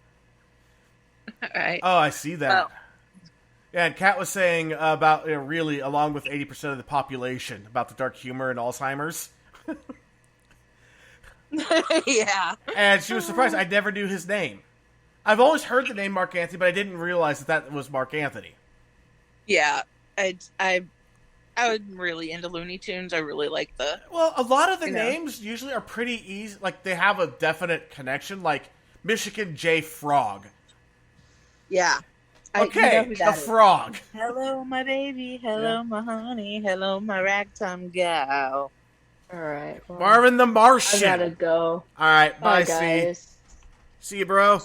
Speaker 3: All right.
Speaker 2: Oh, I see that.
Speaker 3: Well.
Speaker 2: Yeah, and Kat was saying about really, along with 80% of the population, about the dark humor and Alzheimer's.
Speaker 3: Yeah.
Speaker 2: And she was surprised. I never knew his name. I've always heard the name Mark Anthony, but I didn't realize that was Mark Anthony.
Speaker 3: Yeah, I'm really into Looney Tunes. I really like the...
Speaker 2: Well, a lot of the names usually are pretty easy. Like, they have a definite connection, like Michigan J. Frog.
Speaker 3: Yeah.
Speaker 2: Okay, the frog.
Speaker 3: Hello, my baby. Hello, my honey. Hello, my ragtime gal.
Speaker 4: All right. Well,
Speaker 2: Marvin the Martian.
Speaker 4: I gotta go.
Speaker 2: All right, bye,
Speaker 4: guys.
Speaker 2: See you, bro.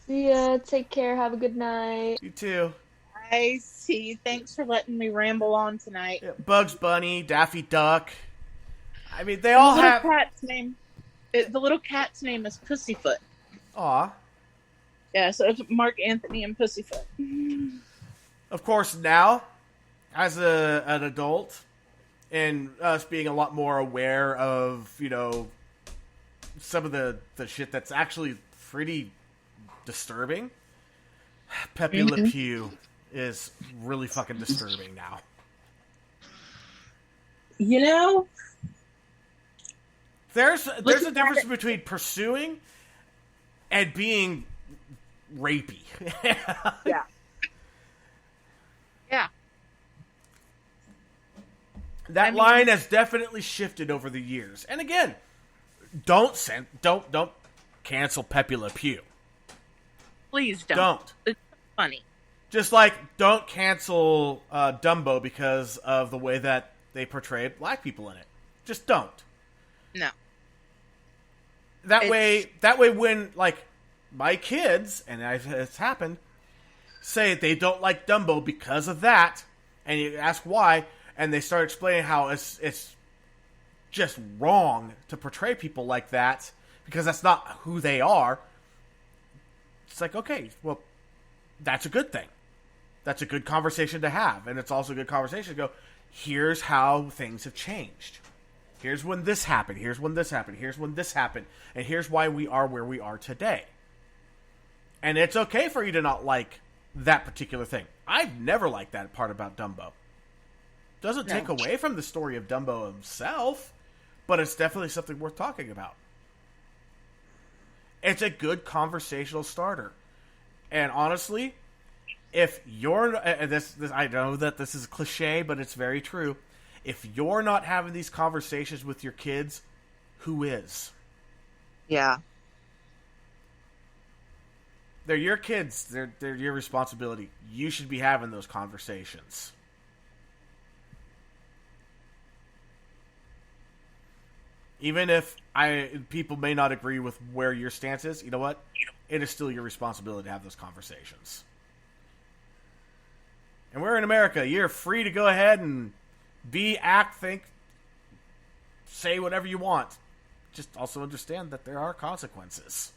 Speaker 4: See ya. Take care. Have a good night.
Speaker 2: You too.
Speaker 3: I see. Thanks for letting me ramble on tonight.
Speaker 2: Yeah, Bugs Bunny, Daffy Duck. I mean, they all have...
Speaker 3: The little cat's name is Pussyfoot.
Speaker 2: Aw.
Speaker 3: Yeah, so it's Mark Anthony and Pussyfoot.
Speaker 2: Of course, now, as an adult, and us being a lot more aware of, some of the shit that's actually pretty disturbing, Pepe Le Pew is really fucking disturbing now. There's a difference between pursuing and being rapey.
Speaker 3: Yeah. Yeah.
Speaker 2: That line has definitely shifted over the years. And again, don't cancel Pepe Le Pew.
Speaker 3: Please don't.
Speaker 2: Don't.
Speaker 3: It's funny. Just
Speaker 2: like don't cancel Dumbo because of the way that they portrayed black people in it. Just don't.
Speaker 3: No.
Speaker 2: That way when my kids, and it's happened, say they don't like Dumbo because of that, and you ask why, and they start explaining how it's just wrong to portray people like that because that's not who they are. It's like, okay, well, that's a good thing. That's a good conversation to have, and it's also a good conversation to go, here's how things have changed. Here's when this happened. Here's when this happened. Here's when this happened. And here's why we are where we are today. And it's okay for you to not like that particular thing. I've never liked that part about Dumbo. Doesn't take away from the story of Dumbo himself, but it's definitely something worth talking about. It's a good conversational starter. And honestly, if you're this, I know that this is a cliche, but it's very true. If you're not having these conversations with your kids, who is?
Speaker 3: Yeah.
Speaker 2: They're your kids. They're your responsibility. You should be having those conversations. Even if people may not agree with where your stance is, you know what? It is still your responsibility to have those conversations. And we're in America. You're free to go ahead and be, act, think, say whatever you want. Just also understand that there are consequences.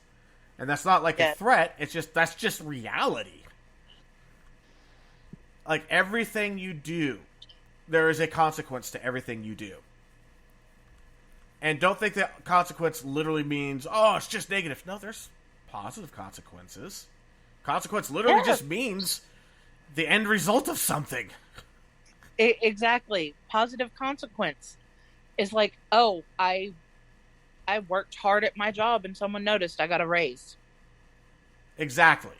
Speaker 2: And that's not like a threat. It's just, that's just reality. Like everything you do, there is a consequence to everything you do. And don't think that consequence literally means, oh, it's just negative. No, there's positive consequences. Consequence literally just means the end result of something.
Speaker 3: Exactly. Positive consequence is like, oh, I worked hard at my job and someone noticed I got a raise.
Speaker 2: Exactly.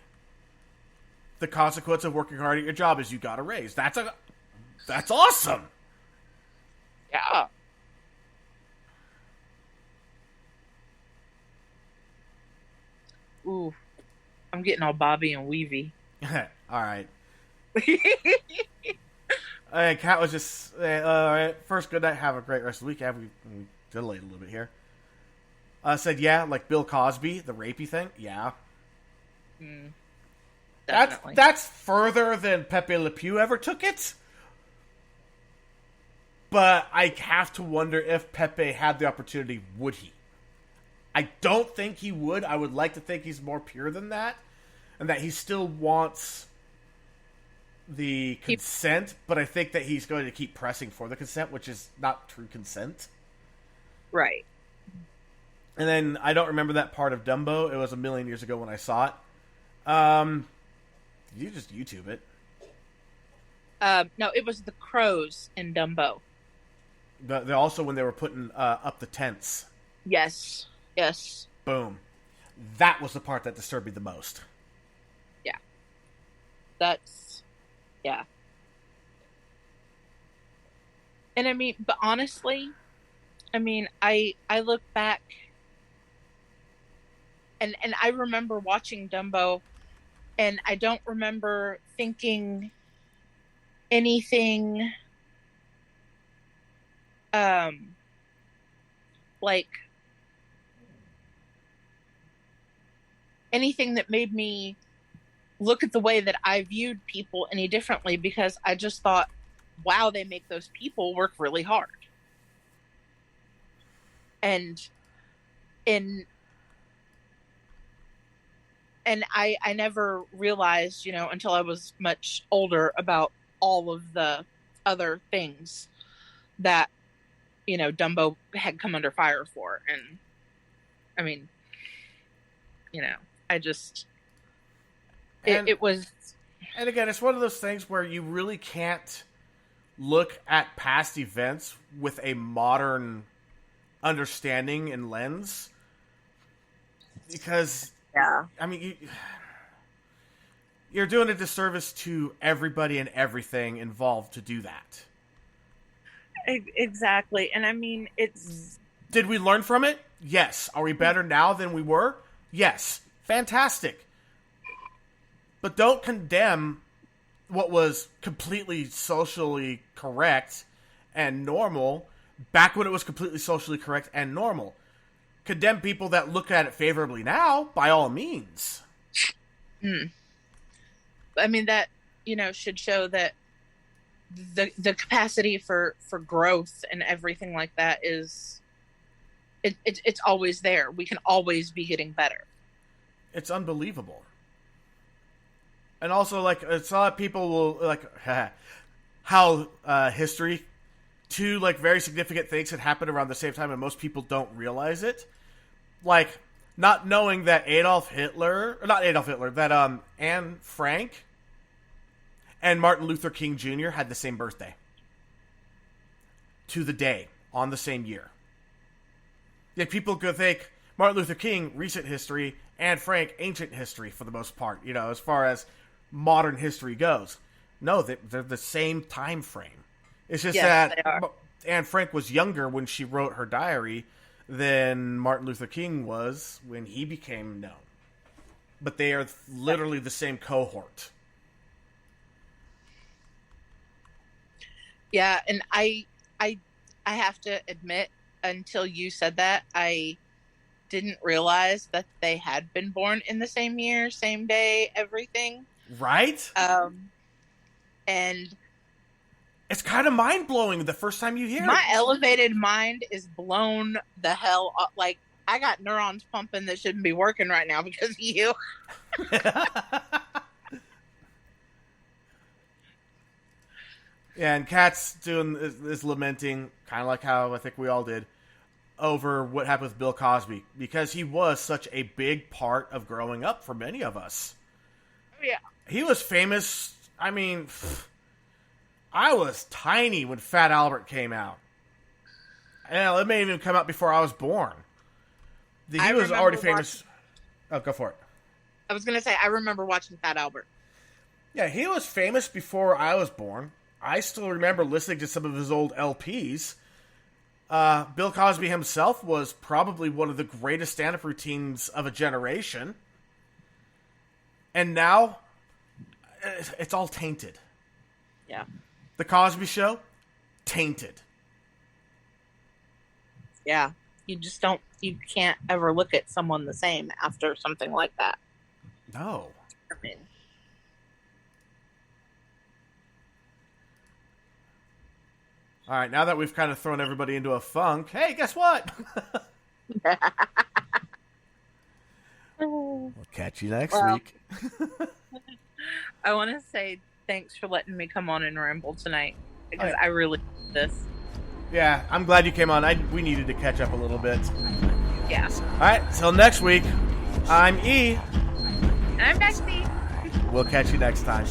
Speaker 2: The consequence of working hard at your job is you got a raise. That's awesome.
Speaker 3: Yeah. Ooh, I'm getting all Bobby and Weavy.
Speaker 2: All right. Kat was just all right. First, good night. Have a great rest of the week. We delayed a little bit here. Said yeah, like Bill Cosby, the rapey thing. Yeah, that's further than Pepe Le Pew ever took it. But I have to wonder if Pepe had the opportunity, would he? I don't think he would. I would like to think he's more pure than that, and that he still wants the consent, but I think that he's going to keep pressing for the consent, which is not true consent.
Speaker 3: Right.
Speaker 2: And then I don't remember that part of Dumbo. It was a million years ago when I saw it. You just YouTube it.
Speaker 3: No, it was the crows in Dumbo.
Speaker 2: Also when they were putting up the tents.
Speaker 3: Yes. Yes.
Speaker 2: Boom. That was the part that disturbed me the most.
Speaker 3: Yeah. Yeah. And I mean, but honestly, I mean, I look back and I remember watching Dumbo, and I don't remember thinking anything like anything that made me look at the way that I viewed people any differently, because I just thought, wow, they make those people work really hard. And I never realized, until I was much older, about all of the other things that, Dumbo had come under fire for. And I mean, I just, it was.
Speaker 2: And again, it's one of those things where you really can't look at past events with a modern understanding and lens, because I mean, you're doing a disservice to everybody and everything involved to do that.
Speaker 3: Exactly. And I mean, it's...
Speaker 2: Did we learn from it? Yes. Are we better now than we were? Yes. Fantastic. But don't condemn what was completely socially correct and normal back when it was completely socially correct and normal. Condemn people that look at it favorably now, by all means.
Speaker 3: I mean, that, should show that the capacity for growth and everything like that is, it's always there. We can always be getting better.
Speaker 2: It's unbelievable. And also, like, it's a lot of people will, like, how history, two, like, very significant things had happened around the same time, and most people don't realize it. Like, not knowing that that Anne Frank and Martin Luther King Jr. had the same birthday. To the day, on the same year. Yet people could think Martin Luther King, recent history, Anne Frank ancient history for the most part, as far as modern history goes. No, they're the same time frame. It's just that Anne Frank was younger when she wrote her diary than Martin Luther King was when he became known. But they are literally the same cohort.
Speaker 3: Yeah, and I have to admit, until you said that, I didn't realize that they had been born in the same year, same day, everything.
Speaker 2: Right?
Speaker 3: And
Speaker 2: it's kind of mind-blowing the first time you hear it.
Speaker 3: My elevated mind is blown the hell up. Like, I got neurons pumping that shouldn't be working right now because of you.
Speaker 2: Yeah, and Kat's is lamenting, kind of like how I think we all did, over what happened with Bill Cosby, because he was such a big part of growing up for many of us.
Speaker 3: Yeah.
Speaker 2: He was famous. I mean, I was tiny when Fat Albert came out. Hell, it may even come out before I was born. He was already famous. Oh, go for it.
Speaker 3: I was going to say, I remember watching Fat Albert.
Speaker 2: Yeah, he was famous before I was born. I still remember listening to some of his old LPs. Bill Cosby himself was probably one of the greatest stand-up routines of a generation. And now, it's all tainted.
Speaker 3: Yeah.
Speaker 2: The Cosby Show, tainted.
Speaker 3: Yeah. You can't ever look at someone the same after something like that.
Speaker 2: No.
Speaker 3: I mean,
Speaker 2: all right, now that we've kind of thrown everybody into a funk, hey, guess what? We'll catch you next week.
Speaker 3: I want to say thanks for letting me come on and ramble tonight, because I really did this.
Speaker 2: Yeah, I'm glad you came on. We needed to catch up a little bit.
Speaker 3: Yeah.
Speaker 2: All right, till next week, I'm E.
Speaker 3: And I'm Bexy.
Speaker 2: We'll catch you next time.